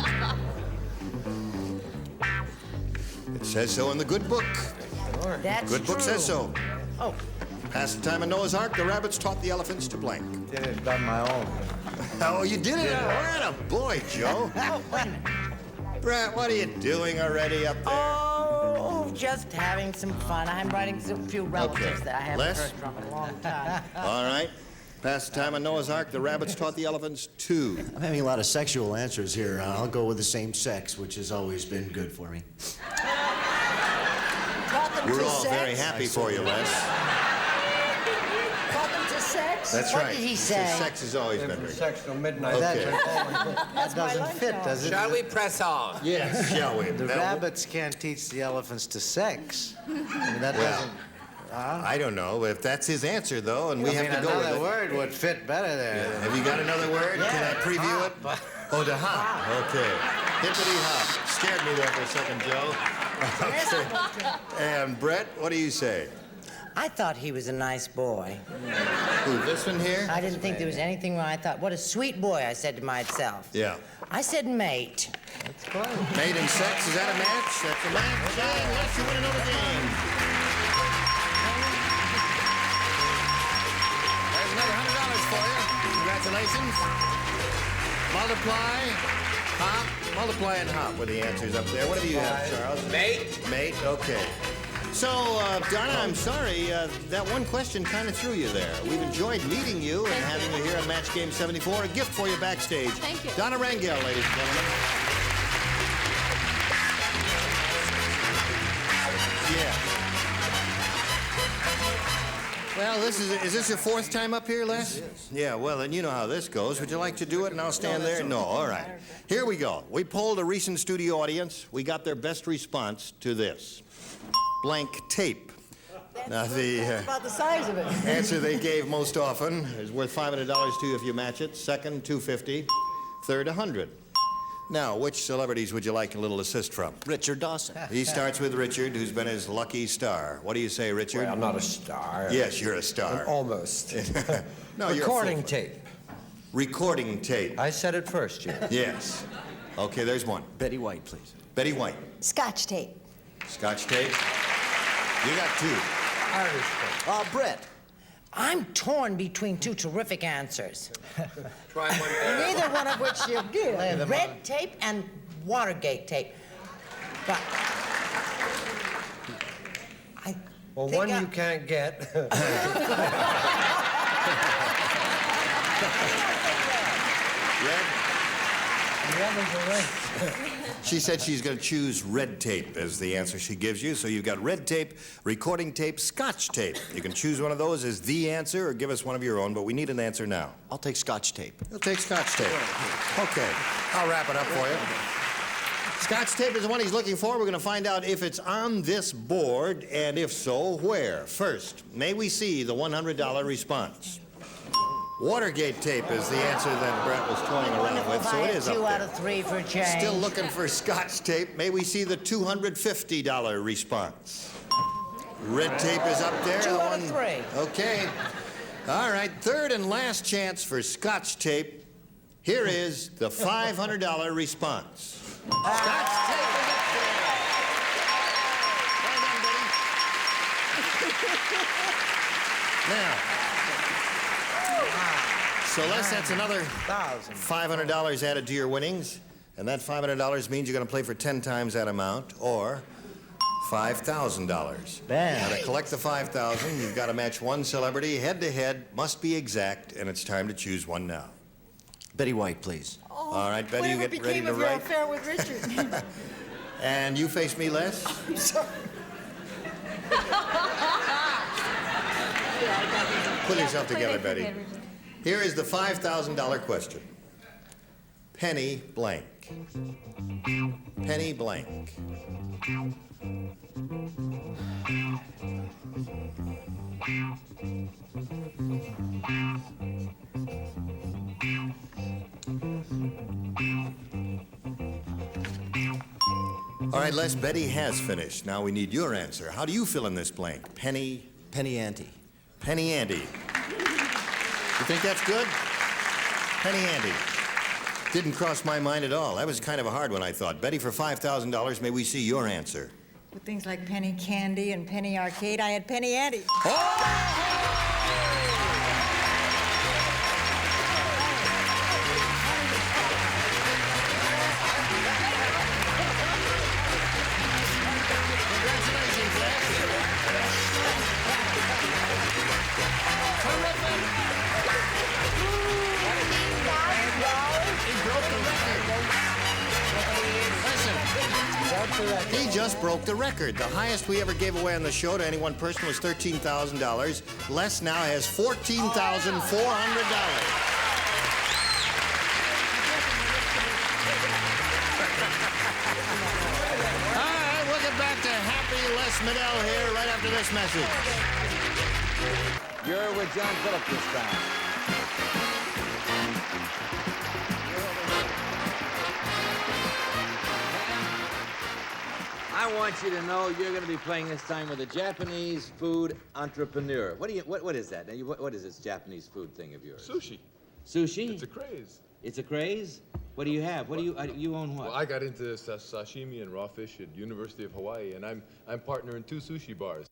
It says so in the good book. That's Good book true. says so. Oh. Pass the time on Noah's Ark, the rabbits taught the elephants to blank. Did it on my own. Oh, you did it? What a boy, Joe. Oh, wait a minute. Brett, what are you doing already up there? Oh, just having some fun. I'm writing a few relatives Okay. that I haven't Les? heard from in a long time. All right. Pass the time on Noah's Ark, the rabbits taught the elephants to. I'm having a lot of sexual answers here. I'll go with the same sex, which has always been good for me. We're all very happy for you, Les. Welcome to sex. That's what right. did he He say? says sex has always been very Sex till midnight. Okay. That doesn't fit, does it? Shall we press on? Yes, shall we? The Now, rabbits can't teach the elephants to sex. I mean, that Well, doesn't. I don't know if that's his answer, though, and we have to go with another it. word would fit better there. Have you got another word? Can I preview it? Oh, to hop. Okay. Hippity hop. Scared me there for a second, Joe. Okay. And Brett, what do you say? I thought he was a nice boy. Who, this one here? I didn't think there was anything wrong. I thought, what a sweet boy, I said to myself. Yeah. I said mate. Mate and sex, is that a match? That's a match. And unless you win another game. There's another $100 for you. Congratulations. Multiply, hop, multiply and hop were the answers up there. What do you have, Charles? Mate. Mate, okay. So, Donna, I'm sorry, that one question kind of threw you there. We've enjoyed meeting you and having you here on Match Game 74. A gift for you backstage. Thank you. Donna Rangel, ladies and gentlemen. Yeah. Well, is this your 4th time up here, Les? Yes. Yeah, well, then you know how this goes. Would you like to do it and I'll stand there? No, all right. Here we go. We polled a recent studio audience. We got their best response to this. Blank tape. Now, the About the size of it. answer they gave most often is worth $500 to you if you match it. Second, $250. Third, $100. Now, which celebrities would you like a little assist from? Richard Dawson. He starts with Richard, who's been his lucky star. What do you say, Richard? Well, I'm not a star. Yes, you're a star. Almost. No, you're a Recording fool. tape. Recording tape. I said it first, Jim. Yes. Okay, there's one. Betty White, please. Betty White. Scotch tape. Scotch tape. You got 2. Irish tape. Brett. I'm torn between two terrific answers. Try one better. Neither one of which you give. Lay them on. Red tape and Watergate tape. But I Well, think one I- you can't get. She said she's going to choose red tape as the answer she gives you. So you've got red tape, recording tape, scotch tape. You can choose one of those as the answer or give us one of your own, but we need an answer now. I'll take scotch tape. You'll take scotch tape. Okay, I'll wrap it up for you. Scotch tape is the one he's looking for. We're going to find out if it's on this board, and if so, where. First, may we see the $100 response? Watergate tape is the answer that Brett was toying around with, so it is up 2 there. out of 3 for change. Still looking for scotch tape. May we see the $250 response? Red tape is up there. 2 the out of 3. Okay. All right, third and last chance for scotch tape. Here is the $500 response. Scotch tape is up there. Well done, Betty. Now, so Les, that's another $500 added to your winnings. And that $500 means you're going to play for 10 times that amount, or $5,000. Now, to collect the $5,000, you've got to match one celebrity head-to-head, must be exact, and it's time to choose one now. Betty White, please. All right, Betty, you get ready to Whatever became of your write. affair with Richard? And you face me, Les. I'm sorry. Put yourself together, Betty. Here is the $5,000 question. Penny blank. Penny blank. All right, Les, Betty has finished. Now we need your answer. How do you fill in this blank? Penny ante. Penny ante. You think that's good? Penny ante. Didn't cross my mind at all. That was kind of a hard one, I thought. Betty, for $5,000, may we see your answer? With things like penny candy and penny arcade, I had penny ante. He just broke the record. The highest we ever gave away on the show to any one person was $13,000. Les now has $14,400. We'll get back to happy Les Medell here right after this message. You're with John Phillips this time. I want you to know you're going to be playing this time with a Japanese food entrepreneur. What is that? Now, what is this Japanese food thing of yours? Sushi. Sushi? It's a craze. It's a craze? What do you have? What do you own what? Well, I got into sashimi and raw fish at University of Hawaii, and I'm partner in 2 sushi bars.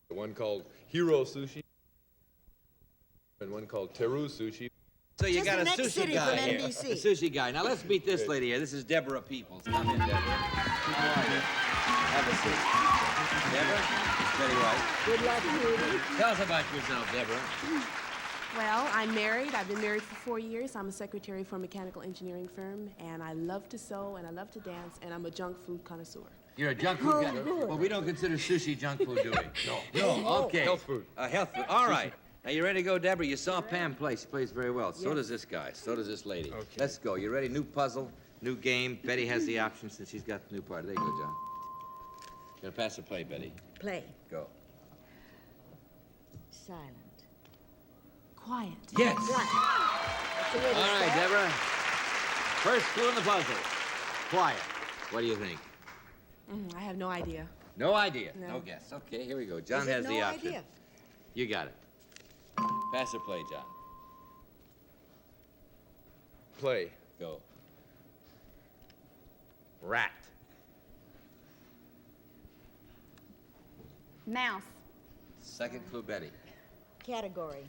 One called Hero Sushi, and one called Teru Sushi. So you Just got the a next sushi city guy from here. NBC. A sushi guy. Now let's meet this lady here. This is Deborah Peoples. Come in, Deborah. How are you? Have a seat. Deborah? Betty White. Good luck, Judy. Tell us about yourself, Deborah. Well, I'm married. I've been married for 4 years. I'm a secretary for a mechanical engineering firm, and I love to sew, and I love to dance, and I'm a junk food connoisseur. You're a junk food guy. Well, we don't consider sushi junk food, do we? No. Okay. Health food. Health food. All right. Now, you ready to go, Deborah? You saw Pam play. She plays very well. So Yes. does this guy. So does this lady. Okay. Let's go. You ready? New puzzle, new game. Betty has the option since she's got the new part. There you go, John. You're gonna pass or play, Betty? Play. Go. Silent. Quiet. Yes. All right, Deborah. First clue in the puzzle. Quiet. What do you think? I have no idea. No idea. No. No guess. Okay, here we go. John Is it has the no option. idea? You got it. Pass or play, John? Play. Go. Rat. Mouse. Second clue, Betty. Category.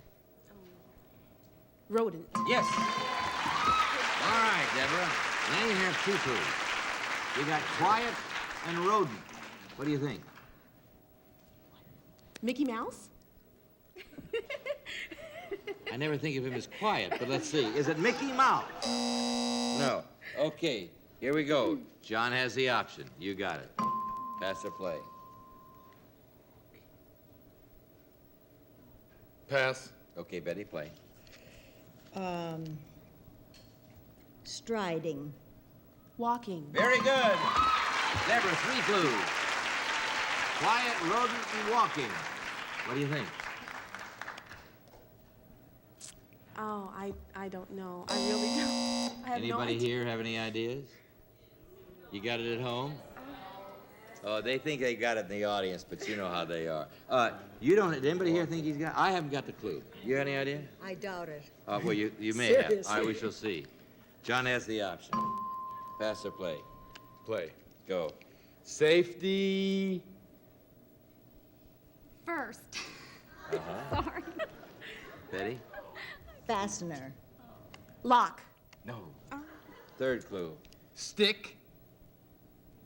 Rodent. Yes. All right, Deborah. Now you have 2 clues. You got quiet and rodent. What do you think? Mickey Mouse? I never think of him as quiet, but let's see. Is it Mickey Mouse? No. Okay, here we go. John has the option. You got it. Pass or play? Pass. Okay, Betty, play. Striding. Walking. Very good. Deborah, 3 clues. Quiet, rodent, and walking. What do you think? Oh, I don't know. I really don't. I have no Anybody idea. here have any ideas? You got it at home? Oh, they think they got it in the audience, but you know how they are. You don't, did anybody here think he's got, I haven't got the clue. You have any idea? I doubt it. Well, you may have. Seriously. All right, we shall see. John has the option. Pass or play? Play. Go. Safety. First. Uh-huh. Sorry. Betty? Fastener. Lock. No. 3rd clue. Stick.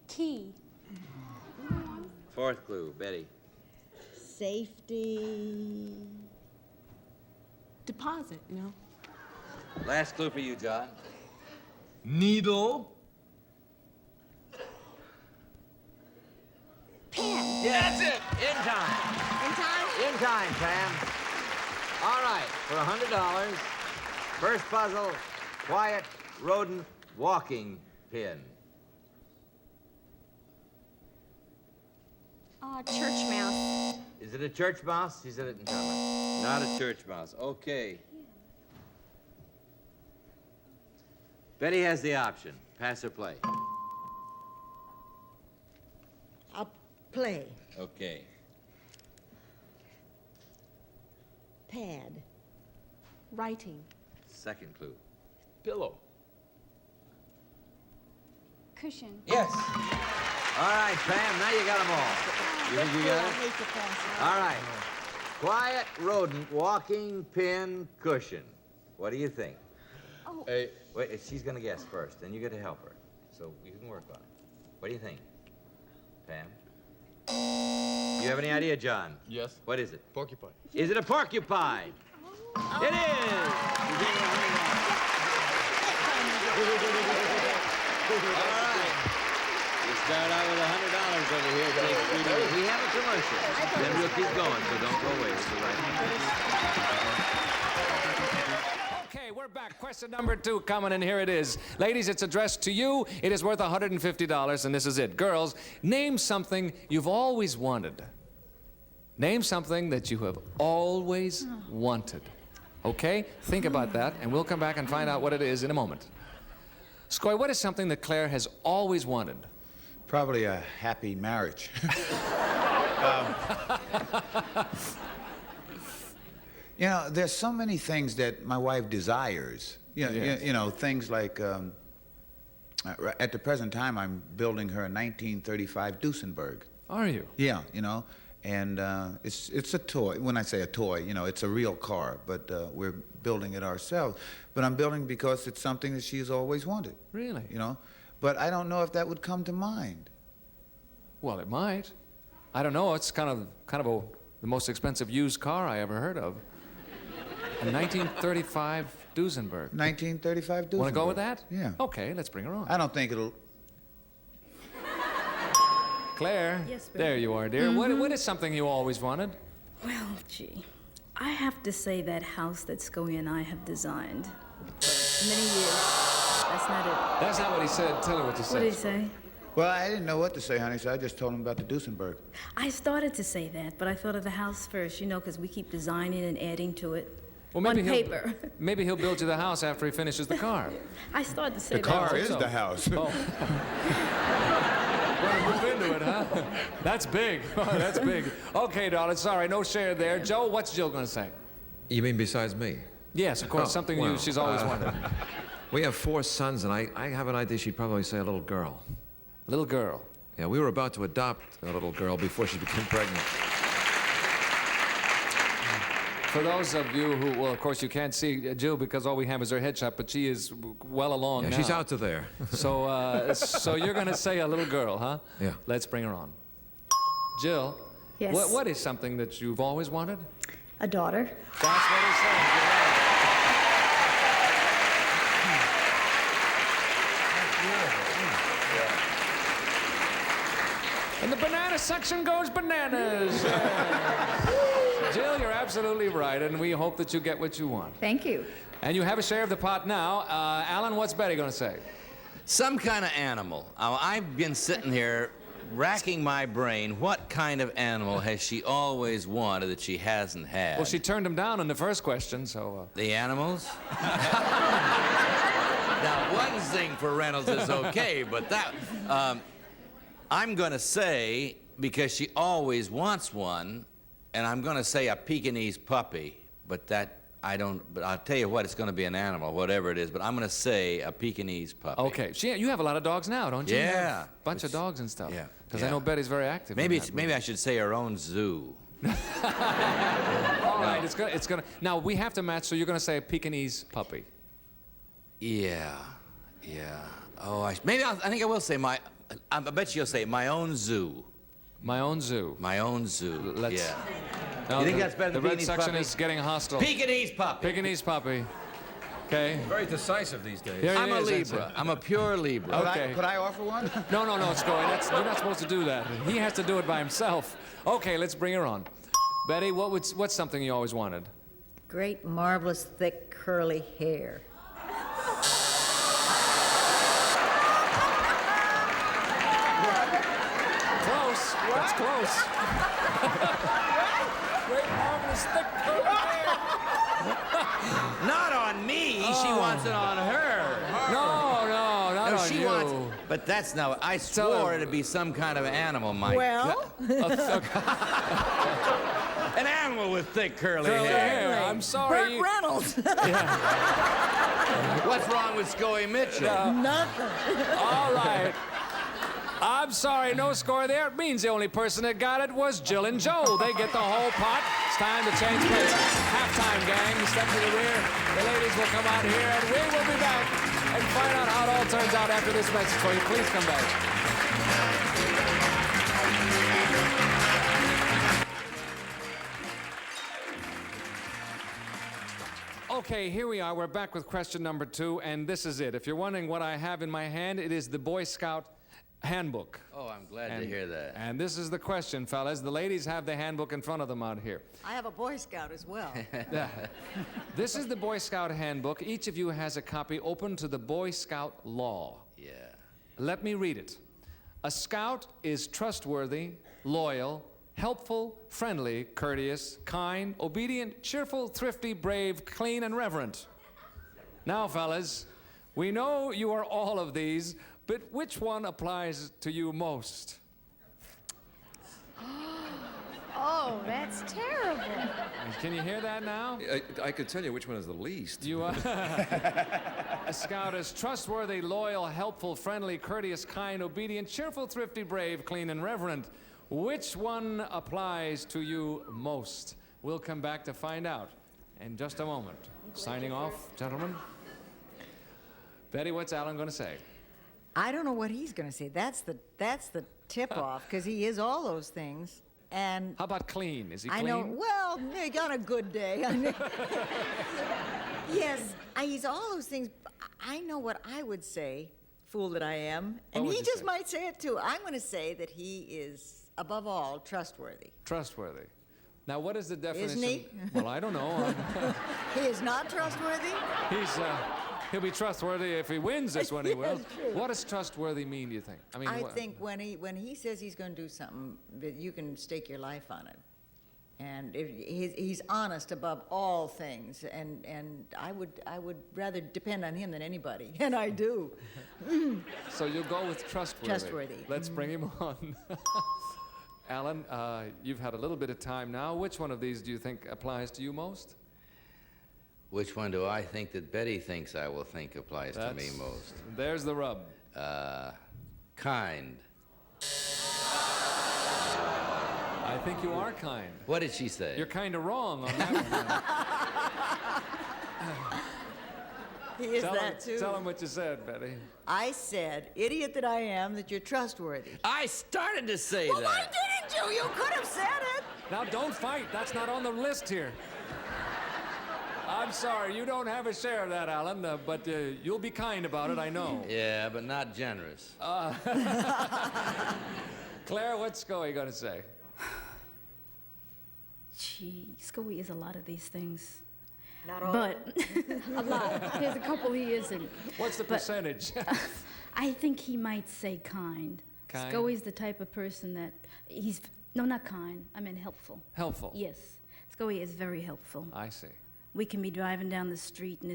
Key. 4th clue. Betty? Safety. Deposit, no. Last clue for you, John. Needle. Pen. Yeah, that's it. In time. In time? In time, Pam. All right, for $100, first puzzle, quiet, rodent, walking pin. Church mouse. Is it a church mouse? He said it in comment. Not a church mouse. Okay. Betty has the option. Pass or play? I'll play. Okay. Pad. Writing. 2nd clue. Pillow. Cushion. Yes. All right, Pam, now you got them all. You think you got it? All right. Quiet, rodent, walking, pin, cushion. What do you think? Oh. Hey. Wait, she's going to guess first, then you get to help her. So you can work on it. What do you think, Pam? You have any idea, John? Yes. What is it? Porcupine. Is it a porcupine? It is! All right. We start out with $100 over here. It takes 3 minutes. We have a commercial. Then we'll keep going, so don't go away. We'll be right back. Okay, we're back. Question number 2 coming, and here it is. Ladies, it's addressed to you. It is worth $150, and this is it. Girls, name something you've always wanted. Name something that you have always wanted. Okay? Think about that, and we'll come back and find out what it is in a moment. Skoy, what is something that Claire has always wanted? Probably a happy marriage. You know, there's so many things that my wife desires. Yes. You know, things like, at the present time, I'm building her a 1935 Duesenberg. Are you? Yeah, you know, and it's a toy. When I say a toy, you know, it's a real car, but we're building it ourselves. But I'm building because it's something that she's always wanted. Really? You know, but I don't know if that would come to mind. Well, it might. I don't know. It's kind of the most expensive used car I ever heard of. A 1935 Duesenberg. 1935 Duesenberg. Want to go with that? Yeah. Okay, let's bring her on. I don't think it'll... Claire. Yes, baby. There you are, dear. What is something you always wanted? Well, gee, I have to say that house that Skoy and I have designed. Many years. That's not it. That's not what he said. Tell her what you said. What did he say? Well, I didn't know what to say, honey, so I just told him about the Duesenberg. I started to say that, but I thought of the house first, you know, because we keep designing and adding to it. Well, maybe on paper. Maybe he'll build you the house after he finishes the car. I started to say The that. car is the house. Oh. Well, move into it, huh? That's big. Oh, that's big. Okay, darling, sorry, no share there. Joe, what's Jill going to say? You mean besides me? Yes, of course, something she's always wanted. We have 4 sons, and I have an idea she'd probably say a little girl. Little girl? Yeah, we were about to adopt a little girl before she became pregnant. For those of you who, well, of course, you can't see Jill because all we have is her headshot, but she is well along now. Yeah, she's out to there. So, so you're going to say a little girl, huh? Yeah. Let's bring her on. Jill. Yes. What is something that you've always wanted? A daughter. That's what he said. You're right. And the banana section goes bananas. Jill, you're absolutely right, and we hope that you get what you want. Thank you. And you have a share of the pot now. Alan, what's Betty going to say? Some kind of animal. I've been sitting here racking my brain. What kind of animal has she always wanted that she hasn't had? Well, she turned him down in the first question, so... The animals? Now, one thing for Reynolds is okay, but that... I'm going to say, because she always wants one, and I'm going to say a Pekingese puppy, but that... But I'll tell you what, it's going to be an animal, whatever it is, but I'm going to say a Pekingese puppy. Okay. You have a lot of dogs now, don't you? Yeah. You have a bunch of dogs and stuff. Yeah. Because I know Betty's very active. Maybe I should say her own zoo. All right, it's gonna. Now we have to match. So you're gonna say a Pekingese puppy. Yeah. Oh, I think I will say my. I bet you'll say my own zoo. My own zoo. My own zoo. Let's. No, You think that's better than the red Pekingese section puppy? is getting hostile. Pekingese puppy. Pekingese puppy. Okay. Very decisive these days. Here I'm he a is, that's Libra. it. I'm a pure Libra. Okay. Could I offer one? No, Scoy. You're not supposed to do that. He has to do it by himself. Okay, let's bring her on. Betty, what's something you always wanted? Great, marvelous, thick, curly hair. Close. That's close. Great, marvelous, thick, curly hair. Not on me. She wants it on her. No, not on she you. wants. But that's now. I swore it'd be some kind of animal, Mike. Well, an animal with thick curly Curly hair. hair. I'm sorry. Burt Reynolds. What's wrong with Scoey Mitchell? Nothing. All right. I'm sorry, no score there. It means the only person that got it was Jill and Joe. They get the whole pot. It's time to change places. Halftime, gang. Step to the rear. The ladies will come out here, and we will be back and find out how it all turns out after this message for you. Please come back. Okay, here we are. We're back with question number 2, and this is it. If you're wondering what I have in my hand, it is the Boy Scout handbook. Oh, I'm glad to hear that. And this is the question, fellas. The ladies have the handbook in front of them out here. I have a Boy Scout as well. Yeah. This is the Boy Scout handbook. Each of you has a copy open to the Boy Scout law. Yeah. Let me read it. A scout is trustworthy, loyal, helpful, friendly, courteous, kind, obedient, cheerful, thrifty, brave, clean, and reverent. Now, fellas, we know you are all of these, but which one applies to you most? Oh, that's terrible. Can you hear that now? I could tell you which one is the least. You a scout is trustworthy, loyal, helpful, friendly, courteous, kind, obedient, cheerful, thrifty, brave, clean, and reverent. Which one applies to you most? We'll come back to find out in just a moment. Signing off, gentlemen. Betty, what's Alan going to say? I don't know what he's going to say. That's the tip-off, because he is all those things. And how about clean? Is he clean? I know. Well, on a good day. Yes, he's all those things. I know what I would say, fool that I am, and he just might say it too. I'm going to say that he is, above all, trustworthy. Trustworthy. Now, what is the definition? Isn't he? Well, I don't know. He is not trustworthy? He'll be trustworthy if he wins this one. He will. Yes, true. What does trustworthy mean? Do you think? I think when he says he's going to do something, that you can stake your life on it, and he's honest above all things. And I would rather depend on him than anybody, and I do. So you'll go with trustworthy. Trustworthy. Let's bring him on. Alan, you've had a little bit of time now. Which one of these do you think applies to you most? Which one do I think that Betty thinks I will think applies to me most? There's the rub. Kind. I think you are kind. What did she say? You're kind of wrong on that one. He is that too. Tell him what you said, Betty. I said, idiot that I am, that you're trustworthy. I started to say well, that. Why didn't you? You could have said it. Now, don't fight. That's not on the list here. I'm sorry, you don't have a share of that, Alan, but you'll be kind about it, I know. Yeah, but not generous. Claire, what's Scully going to say? Gee, Scully is a lot of these things. Not all. But a lot. There's a couple he isn't. What's the percentage? I think he might say kind. Kind? Scully's the type of person that he's no, not kind. I mean helpful. Helpful. Yes, Scully is very helpful. I see. We can be driving down the street, and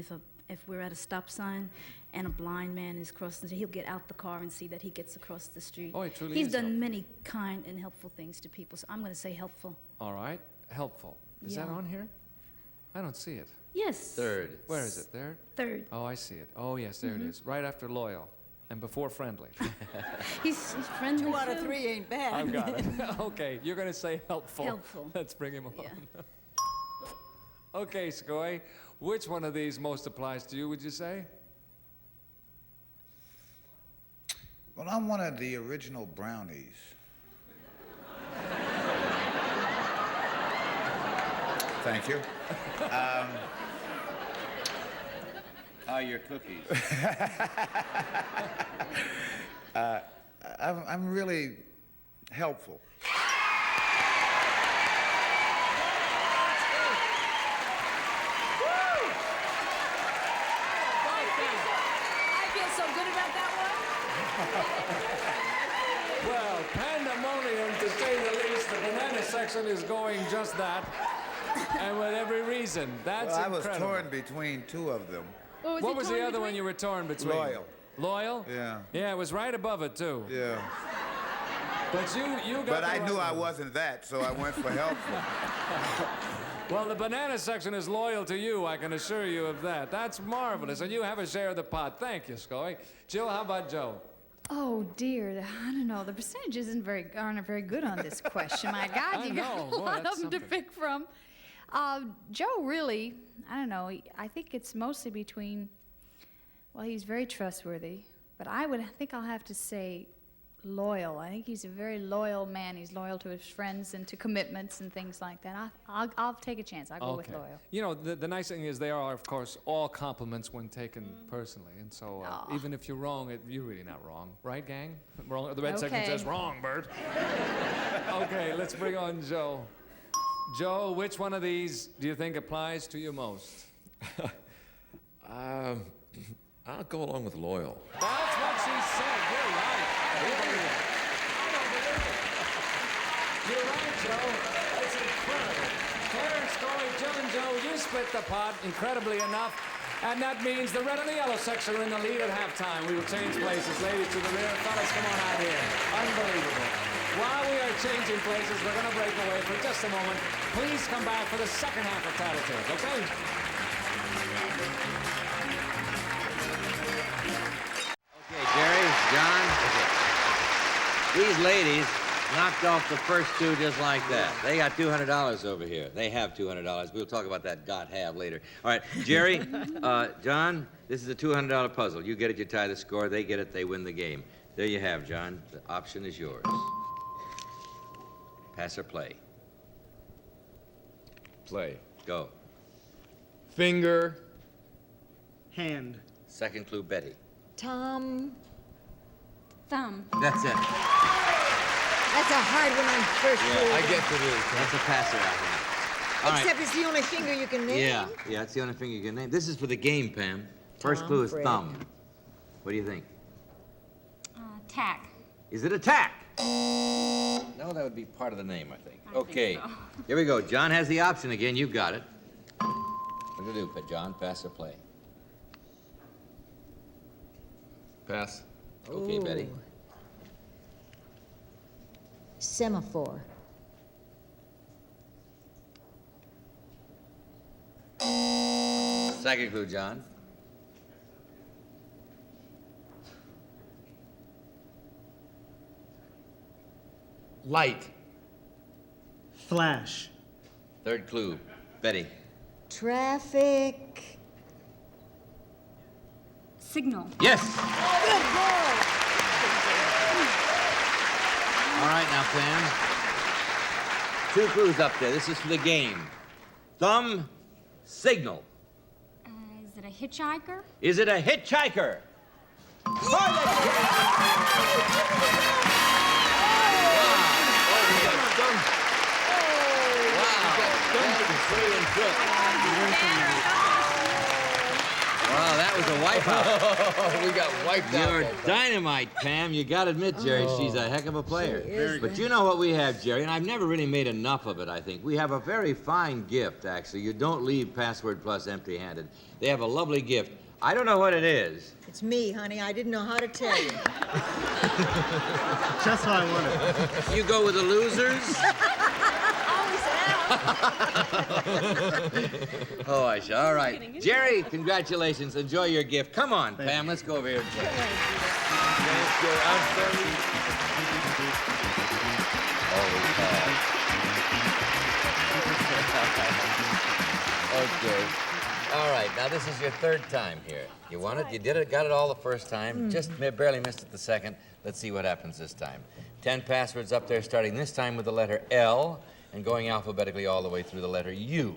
if we're at a stop sign, and a blind man is crossing, he'll get out the car and see that he gets across the street. Oh, he truly He's is done helpful. many kind and helpful things to people, so I'm going to say helpful. All right. Helpful. Is that Yeah. on here? I don't see it. Yes. Third. Where is it? There? Third. Oh, I see it. Oh, yes, there it is. Right after loyal and before friendly. He's friendly. 2 out of too. 3 ain't bad. I've got it. Okay, you're going to say helpful. Helpful. Let's bring him on. Okay, Scoy, which one of these most applies to you, would you say? Well, I'm one of the original brownies. Thank you. How are your cookies? I'm really helpful. I feel so good about that Well, pandemonium, to say the least. The banana section is going just that, and with every reason. That's Well, I was incredible. torn between two of them. What was the other one you were torn between? Loyal. Loyal? Yeah. Yeah, it was right above it, too. Yeah. But you got But the I right knew I one. wasn't that, so I went for helpful. Well, the banana section is loyal to you, I can assure you of that. That's marvelous, and you have a share of the pot. Thank you, Scully. Jill, how about Joe? Oh dear, I don't know. The percentages aren't very good on this question. My God, I you got know. a Boy, lot that's of them to something. pick from. Joe, really, I don't know. I think it's mostly between. Well, he's very trustworthy, but I think I'll have to say loyal. I think he's a very loyal man. He's loyal to his friends and to commitments and things like that. I'll take a chance. I'll go with loyal. You know, the nice thing is they are, of course, all compliments when taken personally. And so even if you're wrong, you're really not wrong. Right, gang? Wrong. The red section Okay. says wrong, Bert. Okay, let's bring on Joe. Joe, which one of these do you think applies to you most? I'll go along with loyal. That's what she said. You're right. We believe it. I don't believe it. You're right, Joe. It's incredible. Clarence, Corey, Jill, and Joe, you split the pot, incredibly enough. And that means the red and the yellow section are in the lead at halftime. We will change places. Ladies to the rear. Fellas, come on out here. Unbelievable. While we are changing places, we're going to break away for just a moment. Please come back for the second half of Tattletales, okay? Okay, Jerry, John. These ladies knocked off the first two just like that. They got $200 over here. They have $200. We'll talk about that have later. All right, Jerry, John, this is a $200 puzzle. You get it, you tie the score. They get it, they win the game. There you have, John. The option is yours. Pass or play? Play. Go. Finger. Hand. Second clue, Betty. Tom. Thumb. That's it. That's a hard one on first clue. I guess it is. That's a passer out here. All right. Except it's the only finger you can name. Yeah, it's the only thing you can name. This is for the game, Pam. First Tom, clue is Fred. thumb. What do you think? Tack. Is it a tack? No, that would be part of the name, I think. Okay, so. Here we go. John has the option again. You've got it. What to do, John? Pass or play? Pass. Okay, Betty. Semaphore. Second clue, John. Light. Flash. Third clue, Betty. Traffic. Signal. Yes. Good boy. All right, now, Pam. Two clues up there. This is for the game. Thumb, signal. Is it a hitchhiker? Is it a hitchhiker? Wow, Wow, that was a wipeout. We got wiped out. You're dynamite, Pam. You got to admit, Jerry, she's a heck of a player. She is. But you know what we have, Jerry, and I've never really made enough of it, I think. We have a very fine gift, actually. You don't leave Password Plus empty-handed. They have a lovely gift. I don't know what it is. It's me, honey. I didn't know how to tell you. Just what I wanted. You go with the losers? Oh, I shall. All right. Jerry, congratulations. Enjoy your gift. Come on, Pam. Let's go over here and check. Okay. All right. Now, this is your third time here. You won it. You did it. Got it all the first time. Just barely missed it the second. Let's see what happens this time. 10 passwords up there, starting this time with the letter L and going alphabetically all the way through the letter U.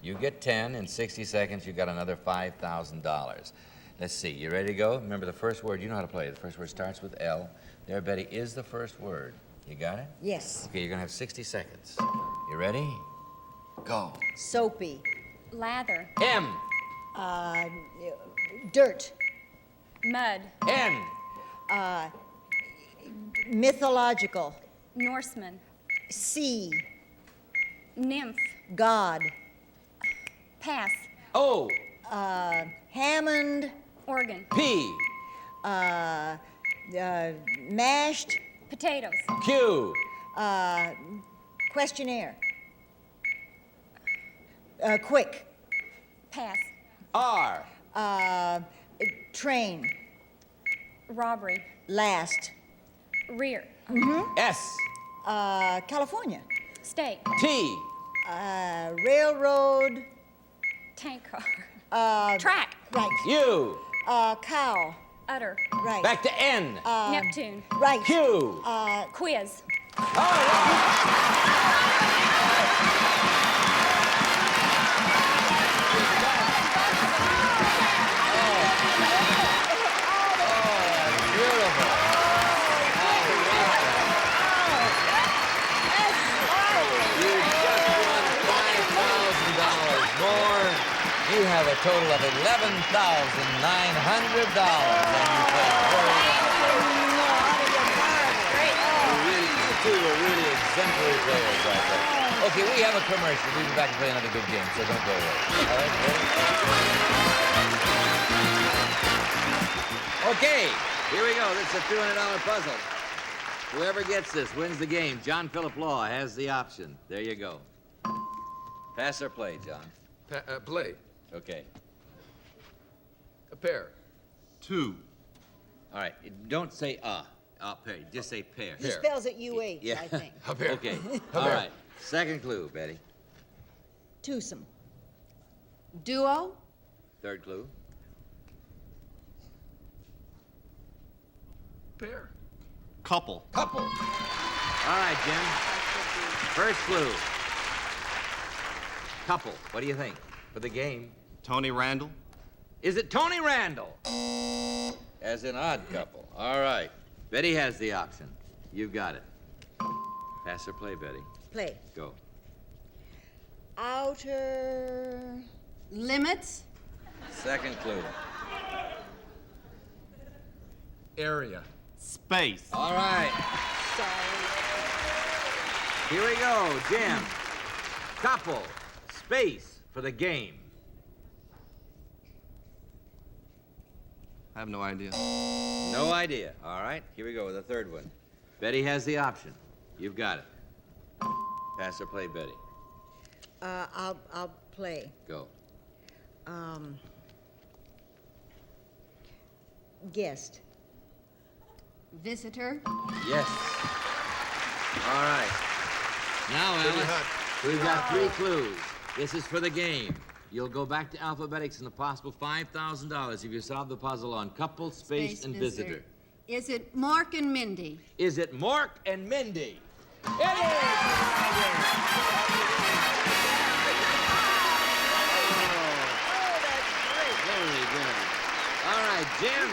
You get 10. In 60 seconds, you got another $5,000. Let's see. You ready to go? Remember the first word. You know how to play. The first word starts with L. There, Betty, is the first word. You got it? Yes. Okay, you're going to have 60 seconds. You ready? Go. Soapy. Lather. M. Dirt. Mud. N. Mythological. Norseman. Sea. Nymph. God. Pass. O. Hammond. Organ. P. Mashed. Potatoes. Q. Questionnaire. Quick. Pass. R. Train. Robbery. Last. Rear. S. California. State. T. Railroad. Tank car. Track. Right. U. Cow. Udder. Right. Back to N. Neptune. Right. Q. Quiz. You have a total of $11,900, and you played very well. You two were really exemplary players right there. Okay, we have a commercial. We'll be back and play another good game, so don't go away. All right, ready? Okay, here we go. This is a $200 puzzle. Whoever gets this wins the game. John Philip Law has the option. There you go. Pass or play, John? Play. Okay. A pair. 2. All right. Don't say pair. Just say pair. He spells it U-H, Yeah. I think. A pair. Okay. A All pair. right. Second clue, Betty. Twosome. Duo. Third clue. Pair. Couple. Couple. All right, Jim. First clue. Couple. What do you think for the game? Tony Randall. Is it Tony Randall? As in odd couple. All right. Betty has the option. You've got it. Pass or play, Betty? Play. Go. Outer. Limits. Second clue. Area. Space. All right. Here we go, Jim. Couple. Space for the game. I have no idea. No idea. All right. Here we go with the third one. Betty has the option. You've got it. Pass or play, Betty? I'll play. Go. Guest. Visitor. Yes. All right. Now, Alice, we've got 3 clues. This is for the game. You'll go back to alphabetics and a possible $5,000 if you solve the puzzle on couple, space, and visitor. Is it Mark and Mindy? Is it Mork and Mindy? It is! Very good. All right, Jim,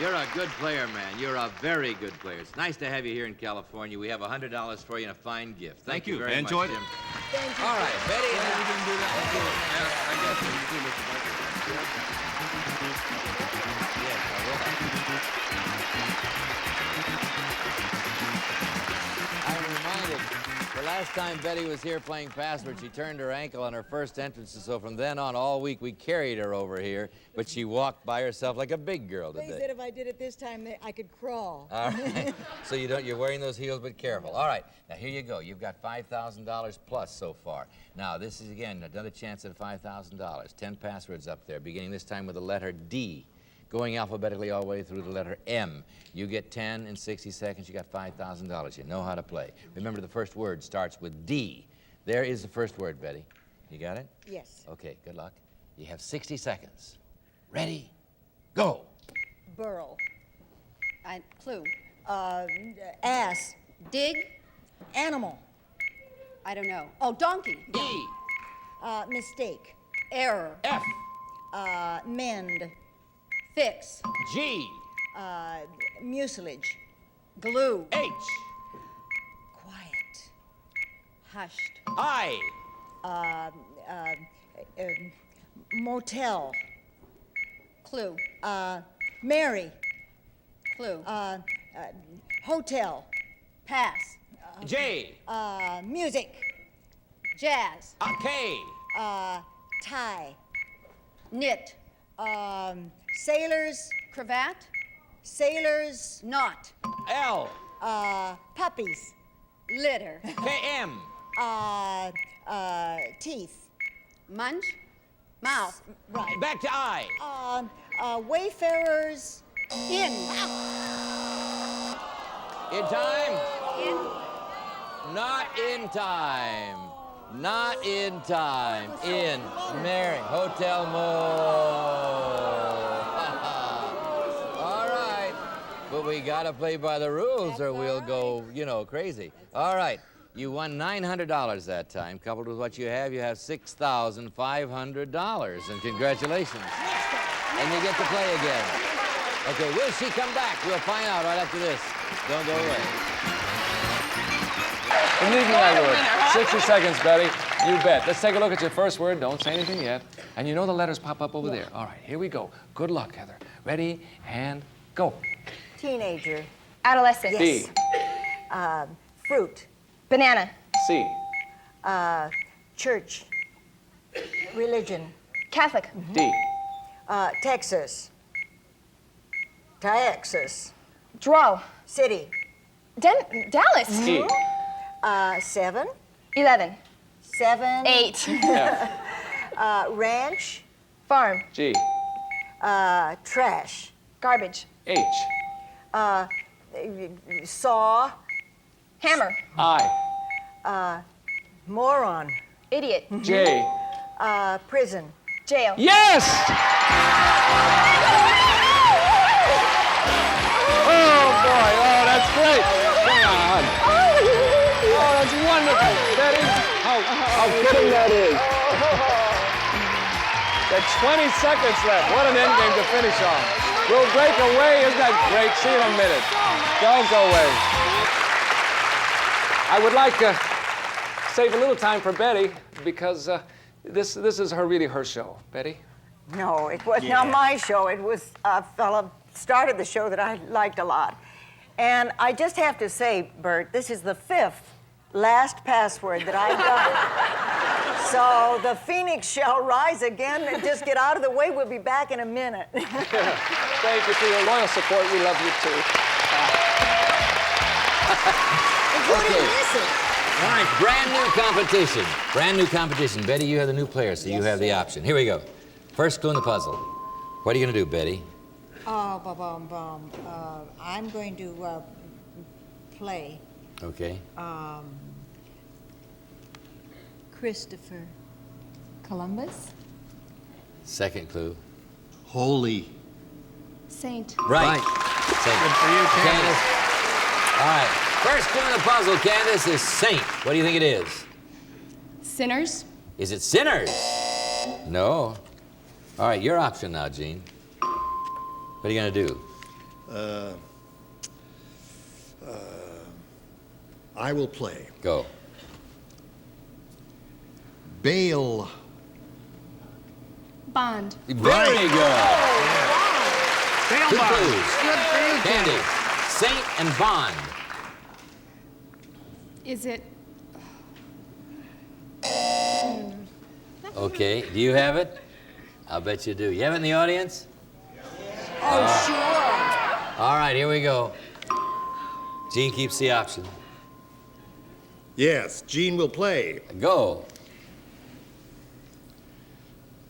You're a good player, man. You're a very good player. It's nice to have you here in California. We have $100 for you and a fine gift. Thank you very much, Jim. Thank you. All right, Betty. We can do that. I guess we can do Mr. Yes, I will. I'm reminded, the last time Betty was here playing Password, she turned her ankle on her first entrance, and so from then on, all week, we carried her over here, but she walked by herself like a big girl They today. said if I did it this time, I could crawl. All right. So you're wearing those heels, but careful. All right. Now, here you go. You've got $5,000 plus so far. Now, this is, again, another chance at $5,000. 10 passwords up there, beginning this time with the letter D, going alphabetically all the way through the letter M. You get 10 in 60 seconds. You got $5,000. You know how to play. Remember, the first word starts with D. There is the first word, Betty. You got it? Yes. Okay, good luck. You have 60 seconds. Ready? Go. Burrow. Clue. Ass. Dig. Animal. I don't know. Oh, donkey. E. Mistake. Error. F. Mend. Fix. G. Mucilage. Glue. H. Quiet. Hushed. I. Motel. Clue. Mary. Clue. Hotel. Pass. J. Music. Jazz. K. Tie. Knit. Sailors. Cravat. Sailors. Knot. L. Puppies. Litter. K. M. Teeth. Munch. Mouth. Right. Back to I. Wayfarers. In. In time? In. Not in time. Not in time. In. Mary. Hotel Mo. All right. But we got to play by the rules or we'll go, you know, crazy. All right. You won $900 that time. Coupled with what you have $6,500. And congratulations. And you get to play again. Okay, will she come back? We'll find out right after this. Don't go away. Believe me, I would. 60 seconds, Betty. You bet. Let's take a look at your first word. Don't say anything yet. And you know the letters pop up over there. All right, here we go. Good luck, Heather. Ready, and go. Teenager. Adolescent. D. Fruit. Banana. C. Church. Religion. Catholic. D. Texas. Texas. Draw. City. Dallas. E. 7. 11. 7. 8. F. Ranch. Farm. G. Trash. Garbage. H. Saw. Hammer. I. Moron. Idiot. J. Prison. Jail. Yes! Oh, boy. Oh, that's great. Come on. Oh, that's wonderful. Betty, how fitting that is. There's 20 seconds left. What an end game to finish on. We'll break away. Isn't that great? See you in a minute. Don't go away. I would like to save a little time for Betty because this is really her show. Betty? No, it was not my show. It was a fellow started the show that I liked a lot. And I just have to say, Bert, this is the 5th last password that I've done. So the phoenix shall rise again, and just get out of the way. We'll be back in a minute. Thank you for your loyal support. We love you too. Including Missy. All right, brand new competition. Brand new competition. Betty, you have the new player, so you have the option. Here we go. First clue in the puzzle. What are you going to do, Betty? I'm going to play Okay. Christopher Columbus. Second clue. Holy. Saint. Right. Good for you, Candace. All right. First clue in the puzzle, Candace, is saint. What do you think it is? Sinners. Is it sinners? No. All right, your option now, Gene. What are you going to do? I will play. Go. Bail. Bond. Very good. Bail Two Bond. clues. Good thinking. Candy, Saint and Bond. Is it? Okay, do you have it? I'll bet you do. You have it in the audience? Oh, sure. All right, here we go. Gene keeps the option. Yes, Gene will play. Go.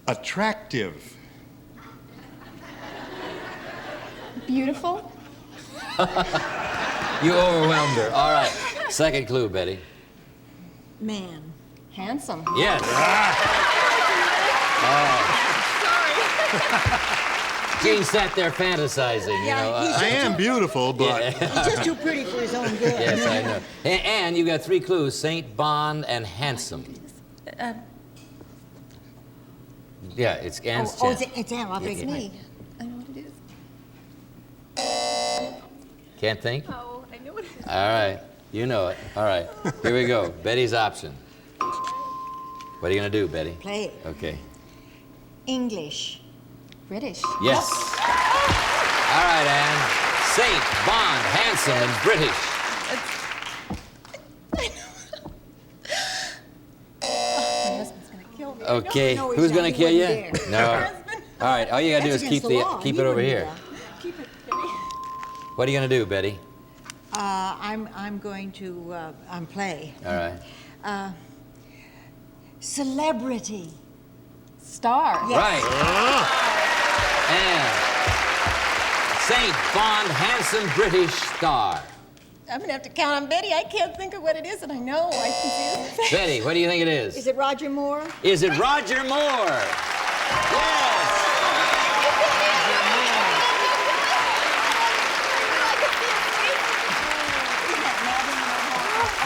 Attractive. Beautiful. You overwhelmed her. All right, second clue, Betty. Man. Handsome. Yes. Oh. Gene sat there fantasizing, you know. I am beautiful, but... He's just too pretty for his own good. Yes, I know. And you got three clues: Saint, Bond, and handsome. Yeah, it's Anne's Oh, chance. it's Anne. I'll It's take me. it. I know what it is. Can't think? Oh, I know what it is. All right, you know it. All right, here we go. Betty's option. What are you gonna do, Betty? Play it. Okay. English. British. Yes. All right, Anne. Saint, Bond, handsome, and British. My husband's gonna kill me. Okay, No, he's who's not. gonna He kill you? wouldn't No. All right, all you gotta do That's is keep against the law. keep He it over wouldn't do here. that. Keep it, Betty. What are you gonna do, Betty? I'm going to play. All right. Celebrity. Star. Right. And Saint, Bond, handsome British star. I'm gonna have to count on Betty. I can't think of what it is, and I know I can see his face. Betty, what do you think it is? Is it Roger Moore? Is it Roger Moore? Yes.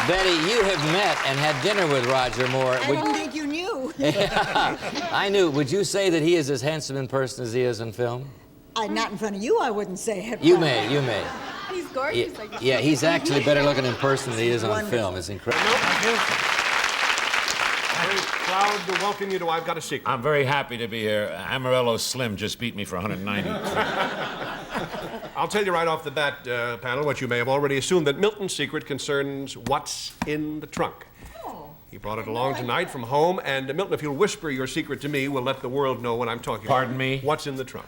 Betty, you have met and had dinner with Roger Moore. I didn't think you knew. I knew. Would you say that he is as handsome in person as he is in film? Not in front of you, I wouldn't say it. You may, you may. He's gorgeous. I guess. Yeah, he's actually better looking in person than he is on film. It's incredible. Very proud to welcome you to I've Got a Secret. I'm very happy to be here. Amarillo Slim just beat me for 190. I'll tell you right off the bat, panel, what you may have already assumed, that Milton's secret concerns what's in the trunk. He brought it along tonight from home, and Milton, if you'll whisper your secret to me, we'll let the world know what I'm talking about. Pardon me? What's in the trunk?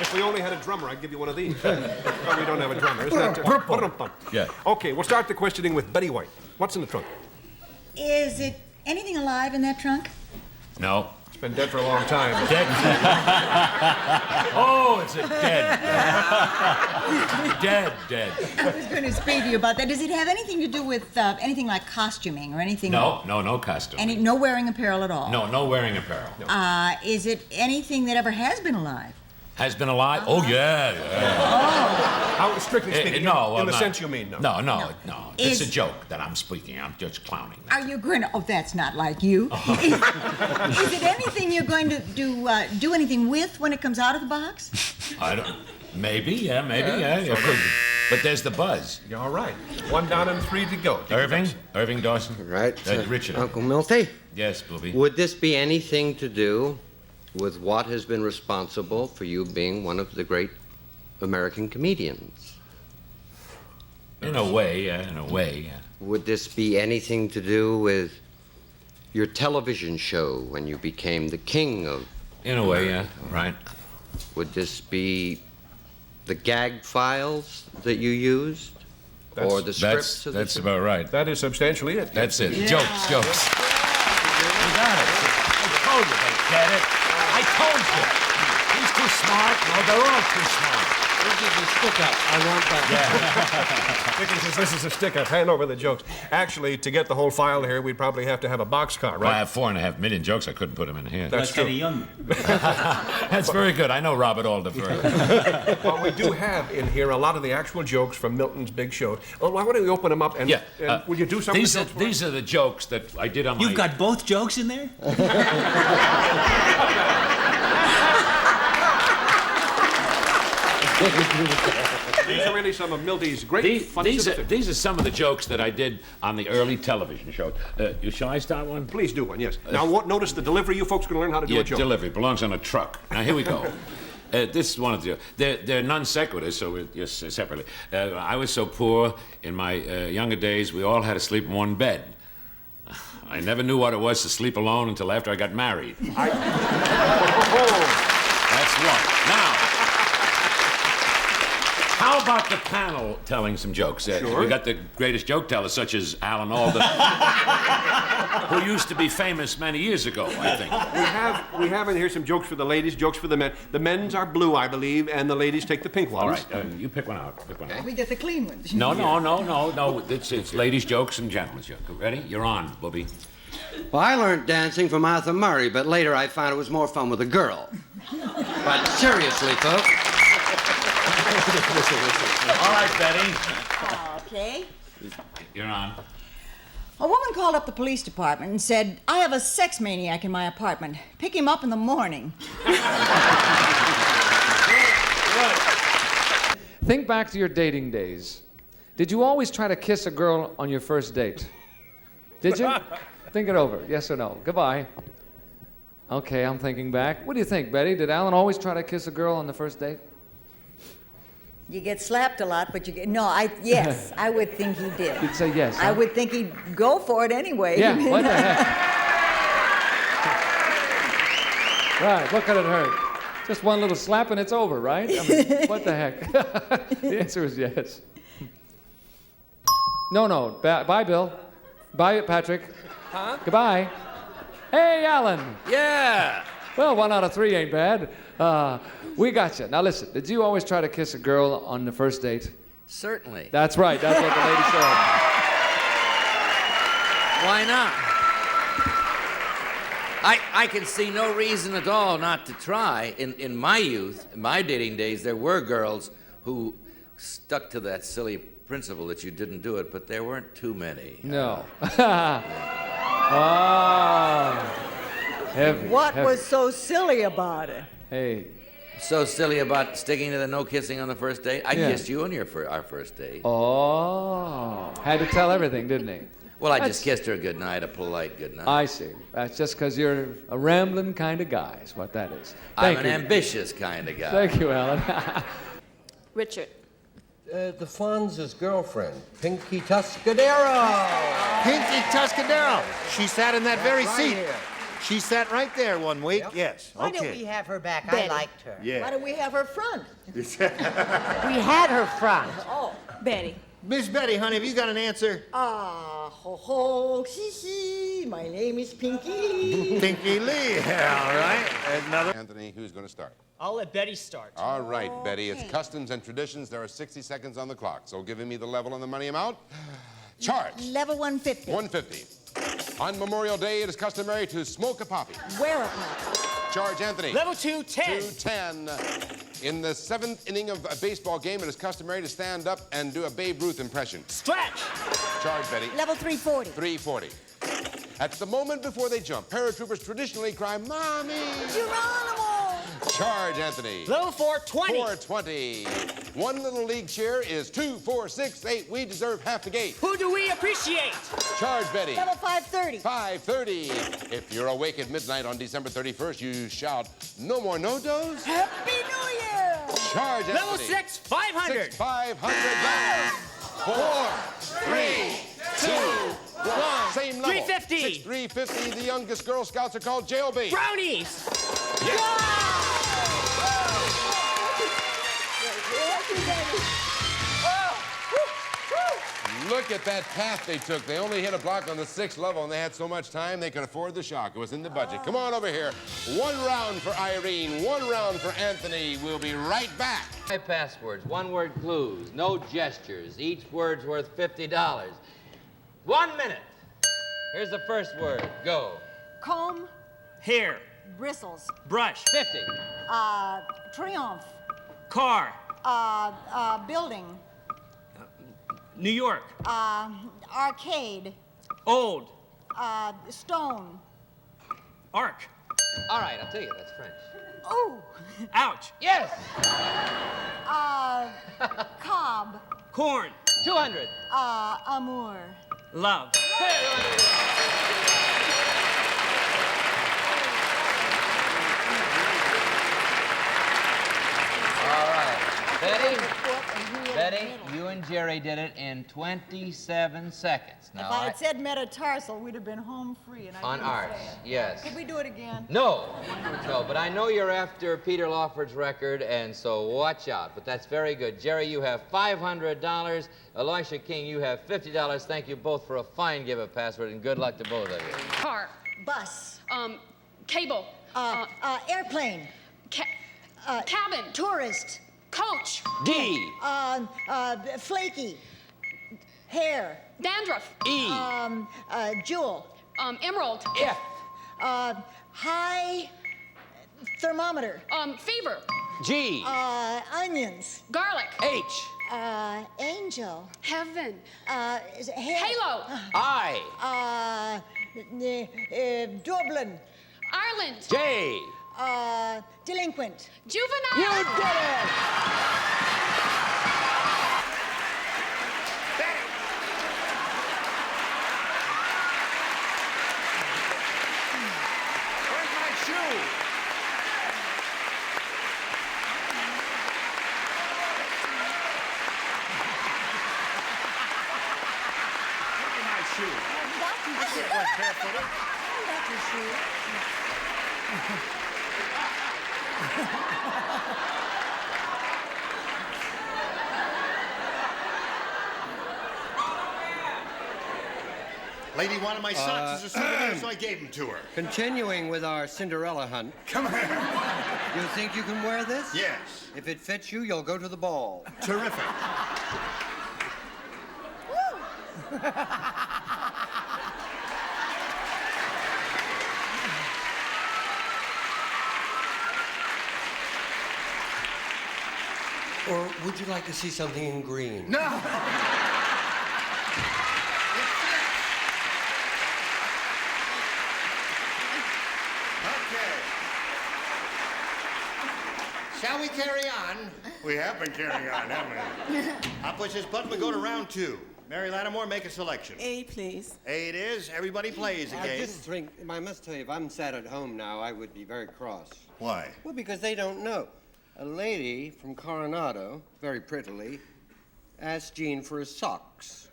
If we only had a drummer, I'd give you one of these. But we don't have a drummer. Isn't that Yeah. Okay, we'll start the questioning with Betty White. What's in the trunk? Is it anything alive in that trunk? No. It's been dead for a long time. Dead. Oh, it's a dead. Dead. I was going to speak to you about that. Does it have anything to do with anything like costuming or anything? No costume. No wearing apparel at all? No wearing apparel. Is it anything that ever has been alive? Has been alive? Oh, yeah. How, strictly speaking, no, in the not- sense you mean, no. No. It's Is- a joke that I'm speaking. I'm just clowning. Are you going to? Oh, that's not like you. Is it anything you're going to do anything with when it comes out of the box? I don't. Maybe, yeah. It could be. But there's the buzz. You're all right. 1 down and 3 to go. Irving Dawson. Right. Richard. Uncle Milty? Yes, Booby. Would this be anything to do with what has been responsible for you being one of the great American comedians? In a way, yeah. Would this be anything to do with your television show when you became the king of... In a way, yeah, right. Would this be the gag files that you used? Or the scripts of the That's show? about right. That is substantially it. That's it. Yeah. Jokes. You got it. I told you they get it. I told you. He's too smart. No, they're all too smart. This is a stick-up. I want that. Dickie says this is a stick-up. Hand over the jokes. Actually, to get the whole file here, we'd probably have to have a boxcar, right? Well, I have 4.5 million jokes. I couldn't put them in here. That's true. Young. That's very good. I know Robert Alderfer. But we do have in here a lot of the actual jokes from Milton's big shows. Oh, why don't we open them up and, will you do some of the jokes for us? These are the jokes that I did on my... You've got both jokes in there? These are really some of Milty's great funny These are some of the jokes that I did on the early television shows. Shall I start one? Please do one, yes. Now, notice the delivery. You folks going to learn how to do a joke. Delivery belongs on a truck. Now, here we go. This is one of the... They're non sequiturs, so we're just separately. I was so poor in my younger days, we all had to sleep in one bed. I never knew what it was to sleep alone until after I got married. That's one. Now... How about the panel telling some jokes? Sure. We got the greatest joke tellers, such as Alan Alda, who used to be famous many years ago, I think. We have in here some jokes for the ladies, jokes for the men. The men's are blue, I believe, and the ladies take the pink ones. All right, you pick one out. We get the clean ones. No. It's ladies' jokes and gentlemen's jokes. Ready? You're on, Bobby. Well, I learned dancing from Arthur Murray, but later I found it was more fun with a girl. But seriously, folks. All right, Betty. Okay. You're on. A woman called up the police department and said, I have a sex maniac in my apartment. Pick him up in the morning. Think back to your dating days. Did you always try to kiss a girl on your first date? Did you? Think it over. Yes or no? Goodbye. Okay, I'm thinking back. What do you think, Betty? Did Alan always try to kiss a girl on the first date? You get slapped a lot, but you get... No, yes, I would think he did. You'd say yes, huh? I would think he'd go for it anyway. Yeah, what the heck? Right, what could it hurt? Just one little slap and it's over, right? I mean, what the heck? The answer is yes. No. Bye, Bill. Bye, Patrick. Huh? Goodbye. Hey, Alan. Yeah. Well, 1 out of 3 ain't bad. We got you. Now listen, did you always try to kiss a girl on the first date? Certainly. That's right. That's what the lady said. Why not? I can see no reason at all not to try. In my youth, in my dating days, there were girls who stuck to that silly principle that you didn't do it, but there weren't too many. No. Heavy. What was so silly about it? Hey. So silly about sticking to the no kissing on the first date? I Yeah. kissed you on our first date. Oh. Had to tell everything, didn't he? Well, I just kissed her good night, a polite good night. I see. That's just because you're a rambling kind of guy, is what that is. I'm Thank an you. ambitious kind of guy. Thank you, Alan. Richard. The Fonz's girlfriend, Pinky Tuscadero. Pinky Tuscadero. She sat in that very Right seat. here. She sat right there one week. Yes. Why Okay. don't we have her back? Betty. I liked her. Yeah. Why don't we have her front? We had her front. Oh. Betty. Miss Betty, honey, have you got an answer? Ho, ho, hee. My name is Pinky. Pinky Lee. Yeah, all right. Another. Anthony, who's going to start? I'll let Betty start. All right, Betty. It's customs and traditions. There are 60 seconds on the clock. So giving me the level and the money amount. Charge. Level 150. 150. On Memorial Day, it is customary to smoke a poppy. Wear a poppy. Charge, Anthony. Level 210. 210. In the 7th inning of a baseball game, it is customary to stand up and do a Babe Ruth impression. Stretch. Charge, Betty. Level 340. 340. At the moment before they jump, paratroopers traditionally cry, Mommy! Geronimo. Charge, Anthony. Level 420. 420. One little league cheer is 2, 4, 6, 8. We deserve half the gate. Who do we appreciate? Charge, Betty. Level 530. 530. If you're awake at midnight on December 31st, you shout, no more no-dos. Happy New Year. Charge, Anthony. Level 6, 500. 6, 500 down. 4, 3, 2, 1. Same level. 350. 6, 350. The youngest Girl Scouts are called Jailbait. Brownies. Look at that path they took. They only hit a block on the 6th level, and they had so much time they could afford the shock. It was in the budget. Come on over here. 1 round for Irene, 1 round for Anthony. We'll be right back. 5 passwords, one-word clues, no gestures. Each word's worth $50. 1 minute. Here's the first word. Go. Comb, Hair. bristles, Brush. 50. triumph, Car. building, New York. arcade, Old. stone. Arc. All right, I'll tell you, that's French. Ooh, Ouch. Yes. cob, Corn. 200. amour. Love. All right. Betty, you and Jerry did it in 27 seconds. Now, If I had said metatarsal, we'd have been home free. And I on didn't arts, say it. yes. Could we do it again? No, but I know you're after Peter Lawford's record, and so watch out. But that's very good. Jerry, you have $500. Elisha King, you have $50. Thank you both for a fine give of password, and good luck to both of you. Car. Bus, Cable. airplane, Cabin. tourist, Coach. D. flaky, hair, Dandruff. E. jewel, Emerald. F. high thermometer, Fever. G. onions, Garlic. H. angel, Heaven. Halo, I. Dublin, Ireland. J. delinquent. Juvenile. You did it! Where's my shoe? Look at my shoe. I can't walk barefooted. Lady wanted my socks as a souvenir, so I gave them to her. Continuing with our Cinderella hunt. Come here. You think you can wear this? Yes. If it fits you, you'll go to the ball. Terrific. Or would you like to see something in green? No! Shall we carry on? We have been carrying on, haven't we? I'll push this button and go to round 2. Mary Lattimore, make a selection. A, please. A it is. Everybody plays I again. just think, I must tell you, if I'm sat at home now, I would be very cross. Why? Well, because they don't know. A lady from Coronado, very prettily, asked Jean for his socks.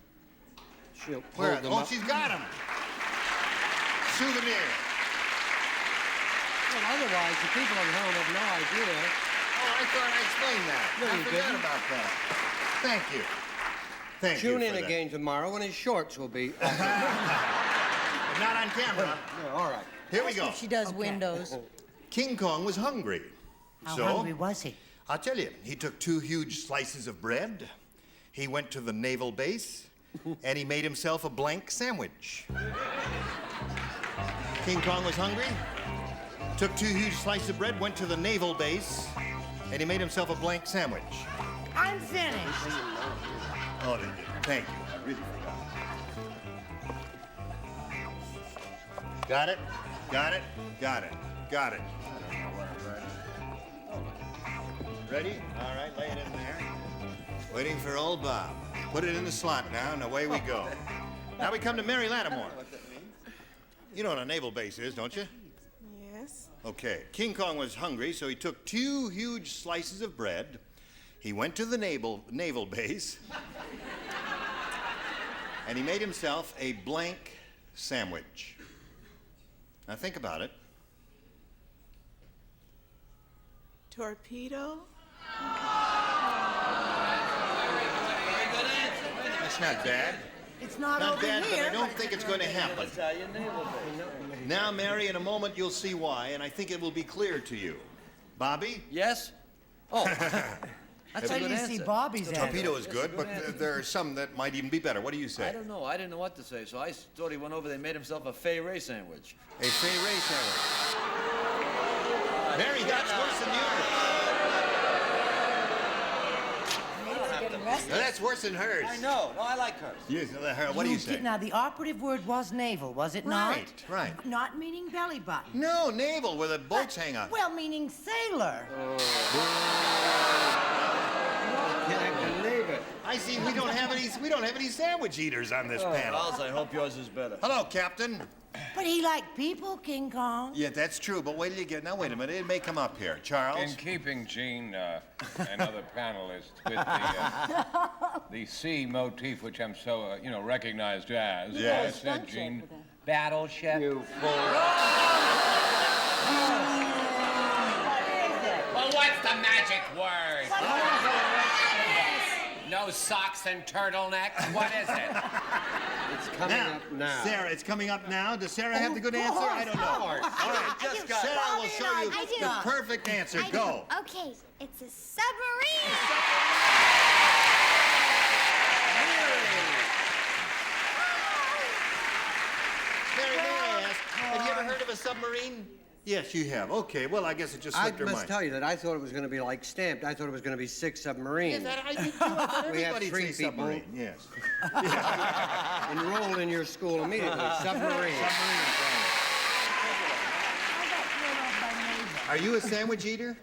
She'll Where? hold them Oh, up. she's got them. Souvenir. Well, otherwise, the people at home have no idea. Oh, I thought I explained that. No, I you forgot didn't. about that. Thank you. Thank you Tune in for that. again tomorrow when his shorts will be. Not on camera. No, all right. Here we go. She does windows. King Kong was hungry. How so, hungry was he? I'll tell you, he took 2 huge slices of bread, he went to the naval base, and he made himself a blank sandwich. King Kong was hungry, took 2 huge slices of bread, went to the naval base, and he made himself a blank sandwich. I'm finished. Oh, thank you. I really forgot. Got it? Got it? Got it. Got it. I don't know where I'm ready. Ready? All right, lay it in there. Waiting for old Bob. Put it in the slot now, and away we go. Now we come to Mary Lattimore. You know what a naval base is, don't you? Yes. Okay. King Kong was hungry, so he took 2 huge slices of bread. He went to the naval base, and he made himself a blank sandwich. Now think about it. Torpedo? That's not bad. It's not Not over bad, here. but I don't think it's going to happen. Now, Mary, in a moment you'll see why, and I think it will be clear to you. Bobby? Yes? Oh. That's why you didn't see Bobby's answer. Torpedo is good, but there are some that might even be better. What do you say? I don't know. I didn't know what to say, so I thought he went over there and made himself a Fay Ray sandwich. A Fay Ray sandwich. Mary, that's worse than yours. No, that's worse than hers. I know. No, I like hers. Yes, what do you say? Now, the operative word was navel, was it not? Right. Not meaning belly button. No, navel, where the boats hang on. Well, meaning sailor. Can't believe it. I see. We don't have any sandwich eaters on this panel. Charles, I hope yours is better. Hello, Captain. But he liked people, King Kong. Yeah, that's true. But wait till you get. Now, wait a minute. It may come up here, Charles. In keeping, Gene, and other panelists with the sea motif, which I'm so, recognized as. Yes. I said, Gene, battleship. You fool. Well, what's the magic word? No socks and turtlenecks? What is it? It's coming up now. Sarah, it's coming up now. Does Sarah have the good answer? I don't know. All right, Sarah will show you the perfect answer. Go. Okay, it's a submarine. Mary, may I ask, have you ever heard of a submarine? Yes, you have. Okay, well, I guess it just slipped I your mind. must tell you that I thought it was going to be like Stamped. I thought it was going to be 6 submarines. Yeah, I did too. I thought We have everybody'd 3 say people. submarine. Yes. Enroll in your school immediately. Submarine. Are you a sandwich eater?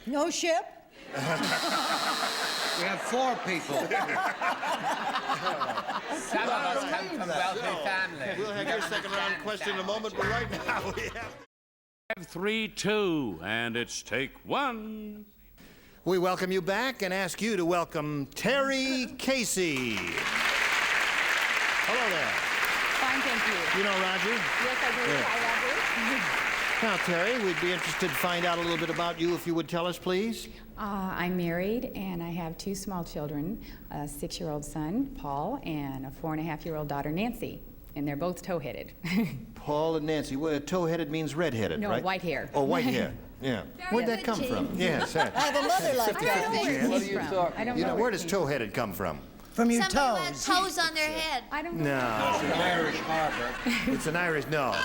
No ship? We have 4 people. Some of us come from wealthy families. We'll have your second round question in a moment, but right now we have... 5-3-2, and it's take 1. We welcome you back and ask you to welcome Terry Casey. Hello there. Fine, thank you. You know Roger? Yes, I do. Yeah. Hi, Roger. Now, Terry, we'd be interested to find out a little bit about you, if you would tell us, please. I'm married, and I have 2 small children, a 6-year-old son, Paul, and a 4.5-year-old daughter, Nancy. And they're both tow-headed. Paul and Nancy. Well, toe-headed means red-headed, No, right? white hair. Oh, white hair. Yeah. Where'd that come from? Yes. I have a mother like that. What are you talking about? You know, where does toe-headed come from? From your Somebody toes. with toes on their head. I don't No. It's an Irish harbor. It's an Irish, no.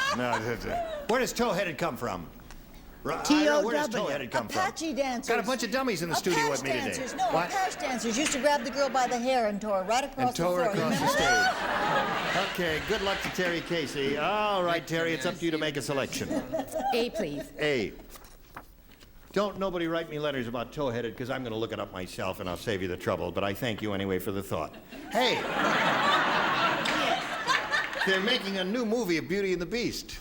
Where does toe-headed come from? Where does toe-headed come from? Apache dancers. Got a bunch of dummies in the studio with me today. Dancers. No, What? Apache dancers used to grab the girl by the hair and tow her right across And tow her the floor. across the Remember stage. Okay, good luck to Terry Casey. All right, Terry, it's up to you to make a selection. A, please. A. Don't nobody write me letters about toe-headed, because I'm going to look it up myself, and I'll save you the trouble, but I thank you anyway for the thought. Hey! They're making a new movie of Beauty and the Beast.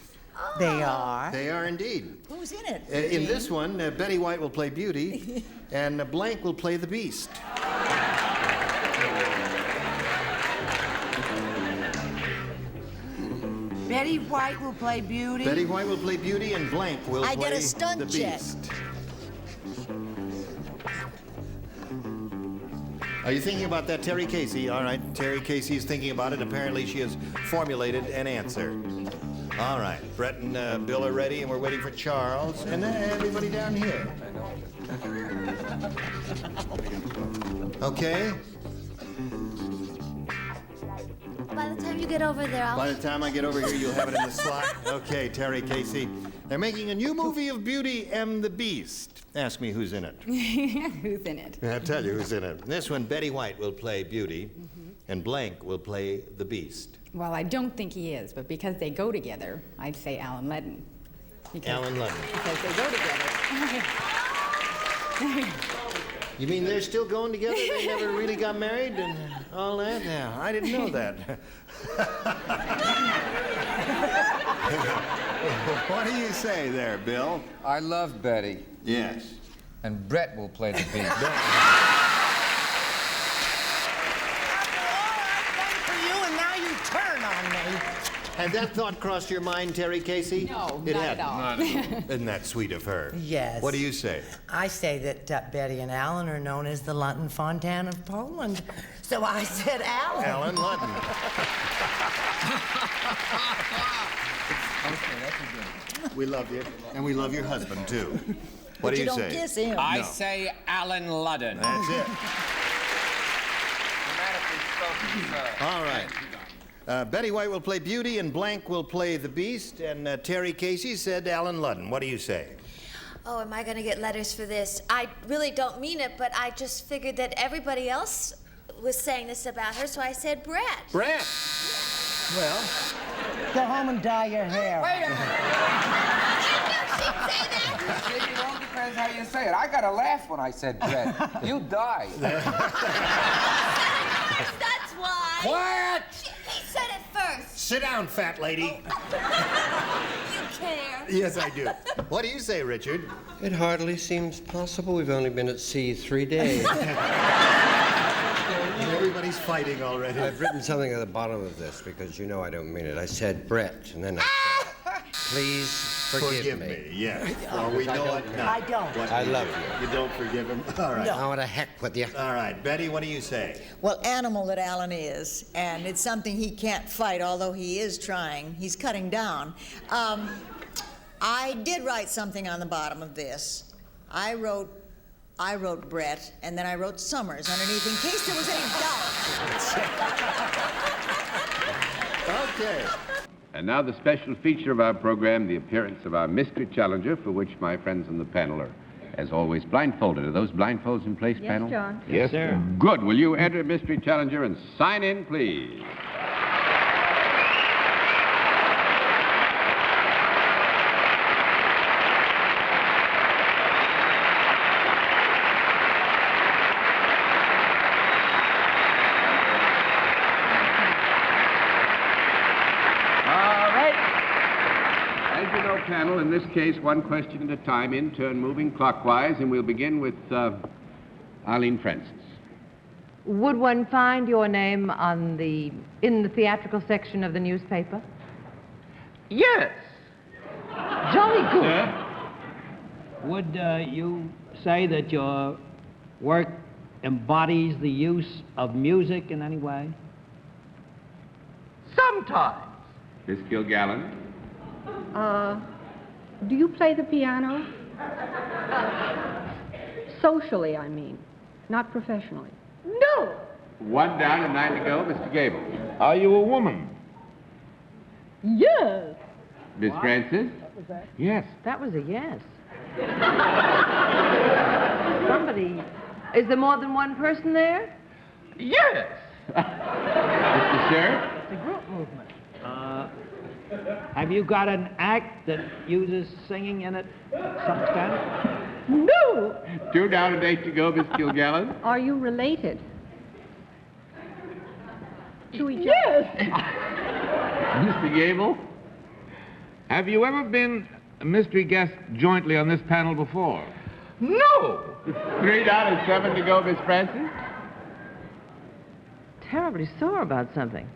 They are. They are indeed. Who's in it? In this one, Betty White will play Beauty, and Blank will play the Beast. Betty White will play Beauty. Betty White will play Beauty, and Blank will I play get a stunt the check. Beast. Are you thinking about that, Terry Casey? All right, Terry Casey is thinking about it. Apparently, she has formulated an answer. All right, Brett and Bill are ready, and we're waiting for Charles and everybody down here. Okay. By the time you get over there, I'll... By the time I get over here, you'll have it in the slot. Okay, Terry Casey. They're making a new movie of Beauty and the Beast. Ask me who's in it. Who's in it? I'll tell you who's in it. This one, Betty White will play Beauty, and Blank will play the Beast. Well, I don't think he is, but because they go together, I'd say Alan Ludden. Alan Ludden. Because they go together. You mean they're still going together? They never really got married and all that? Yeah, I didn't know that. What do you say there, Bill? I love Betty. Yes. And Brett will play the beat. For you, and now you turn on me. Had that thought crossed your mind, Terry Casey? No, it not had. at all. Not at all. Isn't that sweet of her? Yes. What do you say? I say that Betty and Alan are known as the Lutton Fontan of Poland. So I said Alan. Alan Ludden. Okay, that's a good one. We love you, and we love your husband, too. What do you don't say? kiss him. I No. say Alan Ludden. That's it. All right. Betty White will play Beauty, and Blank will play the Beast, and Terry Casey said Alan Ludden. What do you say? Oh, am I going to get letters for this? I really don't mean it, but I just figured that everybody else was saying this about her, so I said Brett. Brett! Well, Go home and dye your hair. Wait a minute. It all depends how you say it. I got a laugh when I said Brett. You died. That's why. Quiet! He said it first. Sit down, fat lady. You care. Yes, I do. What do you say, Richard? It hardly seems possible. We've only been at sea 3 days. Everybody's fighting already. I've written something at the bottom of this because you know I don't mean it. I said Brett, and then I said, please forgive me. Yeah. Well, we know it now. I don't. I love you. You don't forgive him? All right. Now, what the heck with you? All right. Betty, what do you say? Well, animal that Alan is, and it's something he can't fight, although he is trying. He's cutting down. I did write something on the bottom of this. I wrote Brett, and then I wrote Summers underneath in case there was any doubt. Okay. And now the special feature of our program, the appearance of our mystery challenger, for which my friends on the panel are, as always, blindfolded. Are those blindfolds in place, panel? Yes, John. Yes, sir. Good. Will you enter mystery challenger and sign in, please? Panel, in this case, one question at a time, in turn, moving clockwise, and we'll begin with Arlene Francis. Would one find your name in the theatrical section of the newspaper? Yes. Jolly good. Sir? Would you say that your work embodies the use of music in any way? Sometimes. Miss Kilgallen? Do you play the piano? Socially, I mean, not professionally. No! 1 down and 9 to go, Mr. Gable. Are you a woman? Yes. Miss Francis? Yes. That was a yes. Somebody. Is there more than one person there? Yes. Mr. Sheriff? It's a group movement. Have you got an act that uses singing in it to some extent? No! 2 down and 8 to go, Miss Kilgallen. Are you related? To each other? Mr. Gable? Have you ever been a mystery guest jointly on this panel before? No! 3 down and 7 to go, Miss Francis. Terribly sore about something.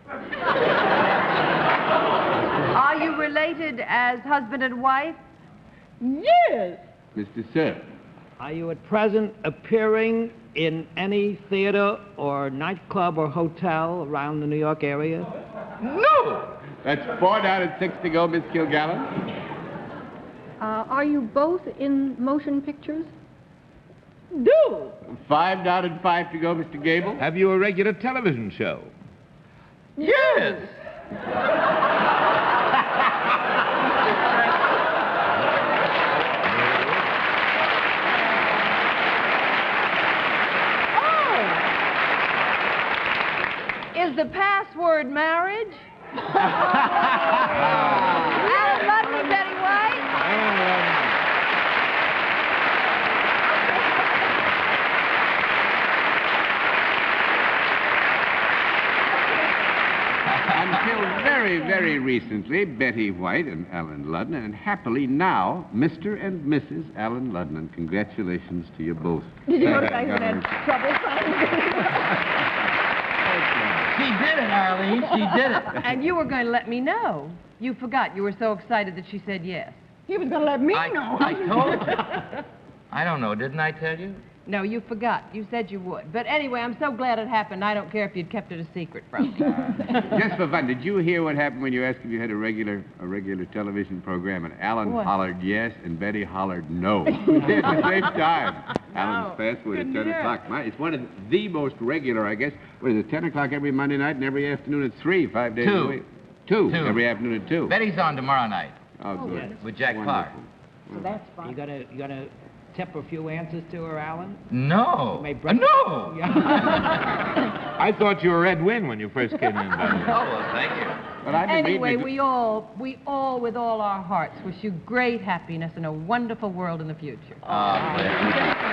Are you related as husband and wife? Yes. Mr. Sir. Are you at present appearing in any theater or nightclub or hotel around the New York area? No! That's 4 down and 6 to go, Miss Kilgallen. Are you both in motion pictures? No. 5 down and 5 to go, Mr. Gable. Have you a regular television show? Yes. Is the password marriage? Alan Ludden and Betty White? Until very, very recently, Betty White and Alan Ludden, and happily now, Mr. and Mrs. Alan Ludden. And congratulations to you both. Did you notice I even had trouble She did it, Arlene. She did it. And you were going to let me know. You forgot. You were so excited that she said yes. He was going to let me know. I told you. I don't know. Didn't I tell you? No, you forgot. You said you would. But anyway, I'm so glad it happened. I don't care if you'd kept it a secret from me. Just for fun, did you hear what happened when you asked if you had a regular television program? And Alan What? hollered yes, and Betty hollered no. At the same time. Alan's fast food at 10 o'clock. It's one of the most regular, I guess. What is it, 10 o'clock every Monday night and every afternoon at 3, 5 days a week? Two. Every afternoon at 2. Betty's on tomorrow night. Oh, good. With Jack Wonderful. Parr. So that's fine. You gonna tip a few answers to her, Alan? No. No! I thought you were Ed Wynn when you first came in. Betty. Oh, well, thank you. But I've been Anyway, reading we all, with all our hearts, wish you great happiness and a wonderful world in the future. Oh,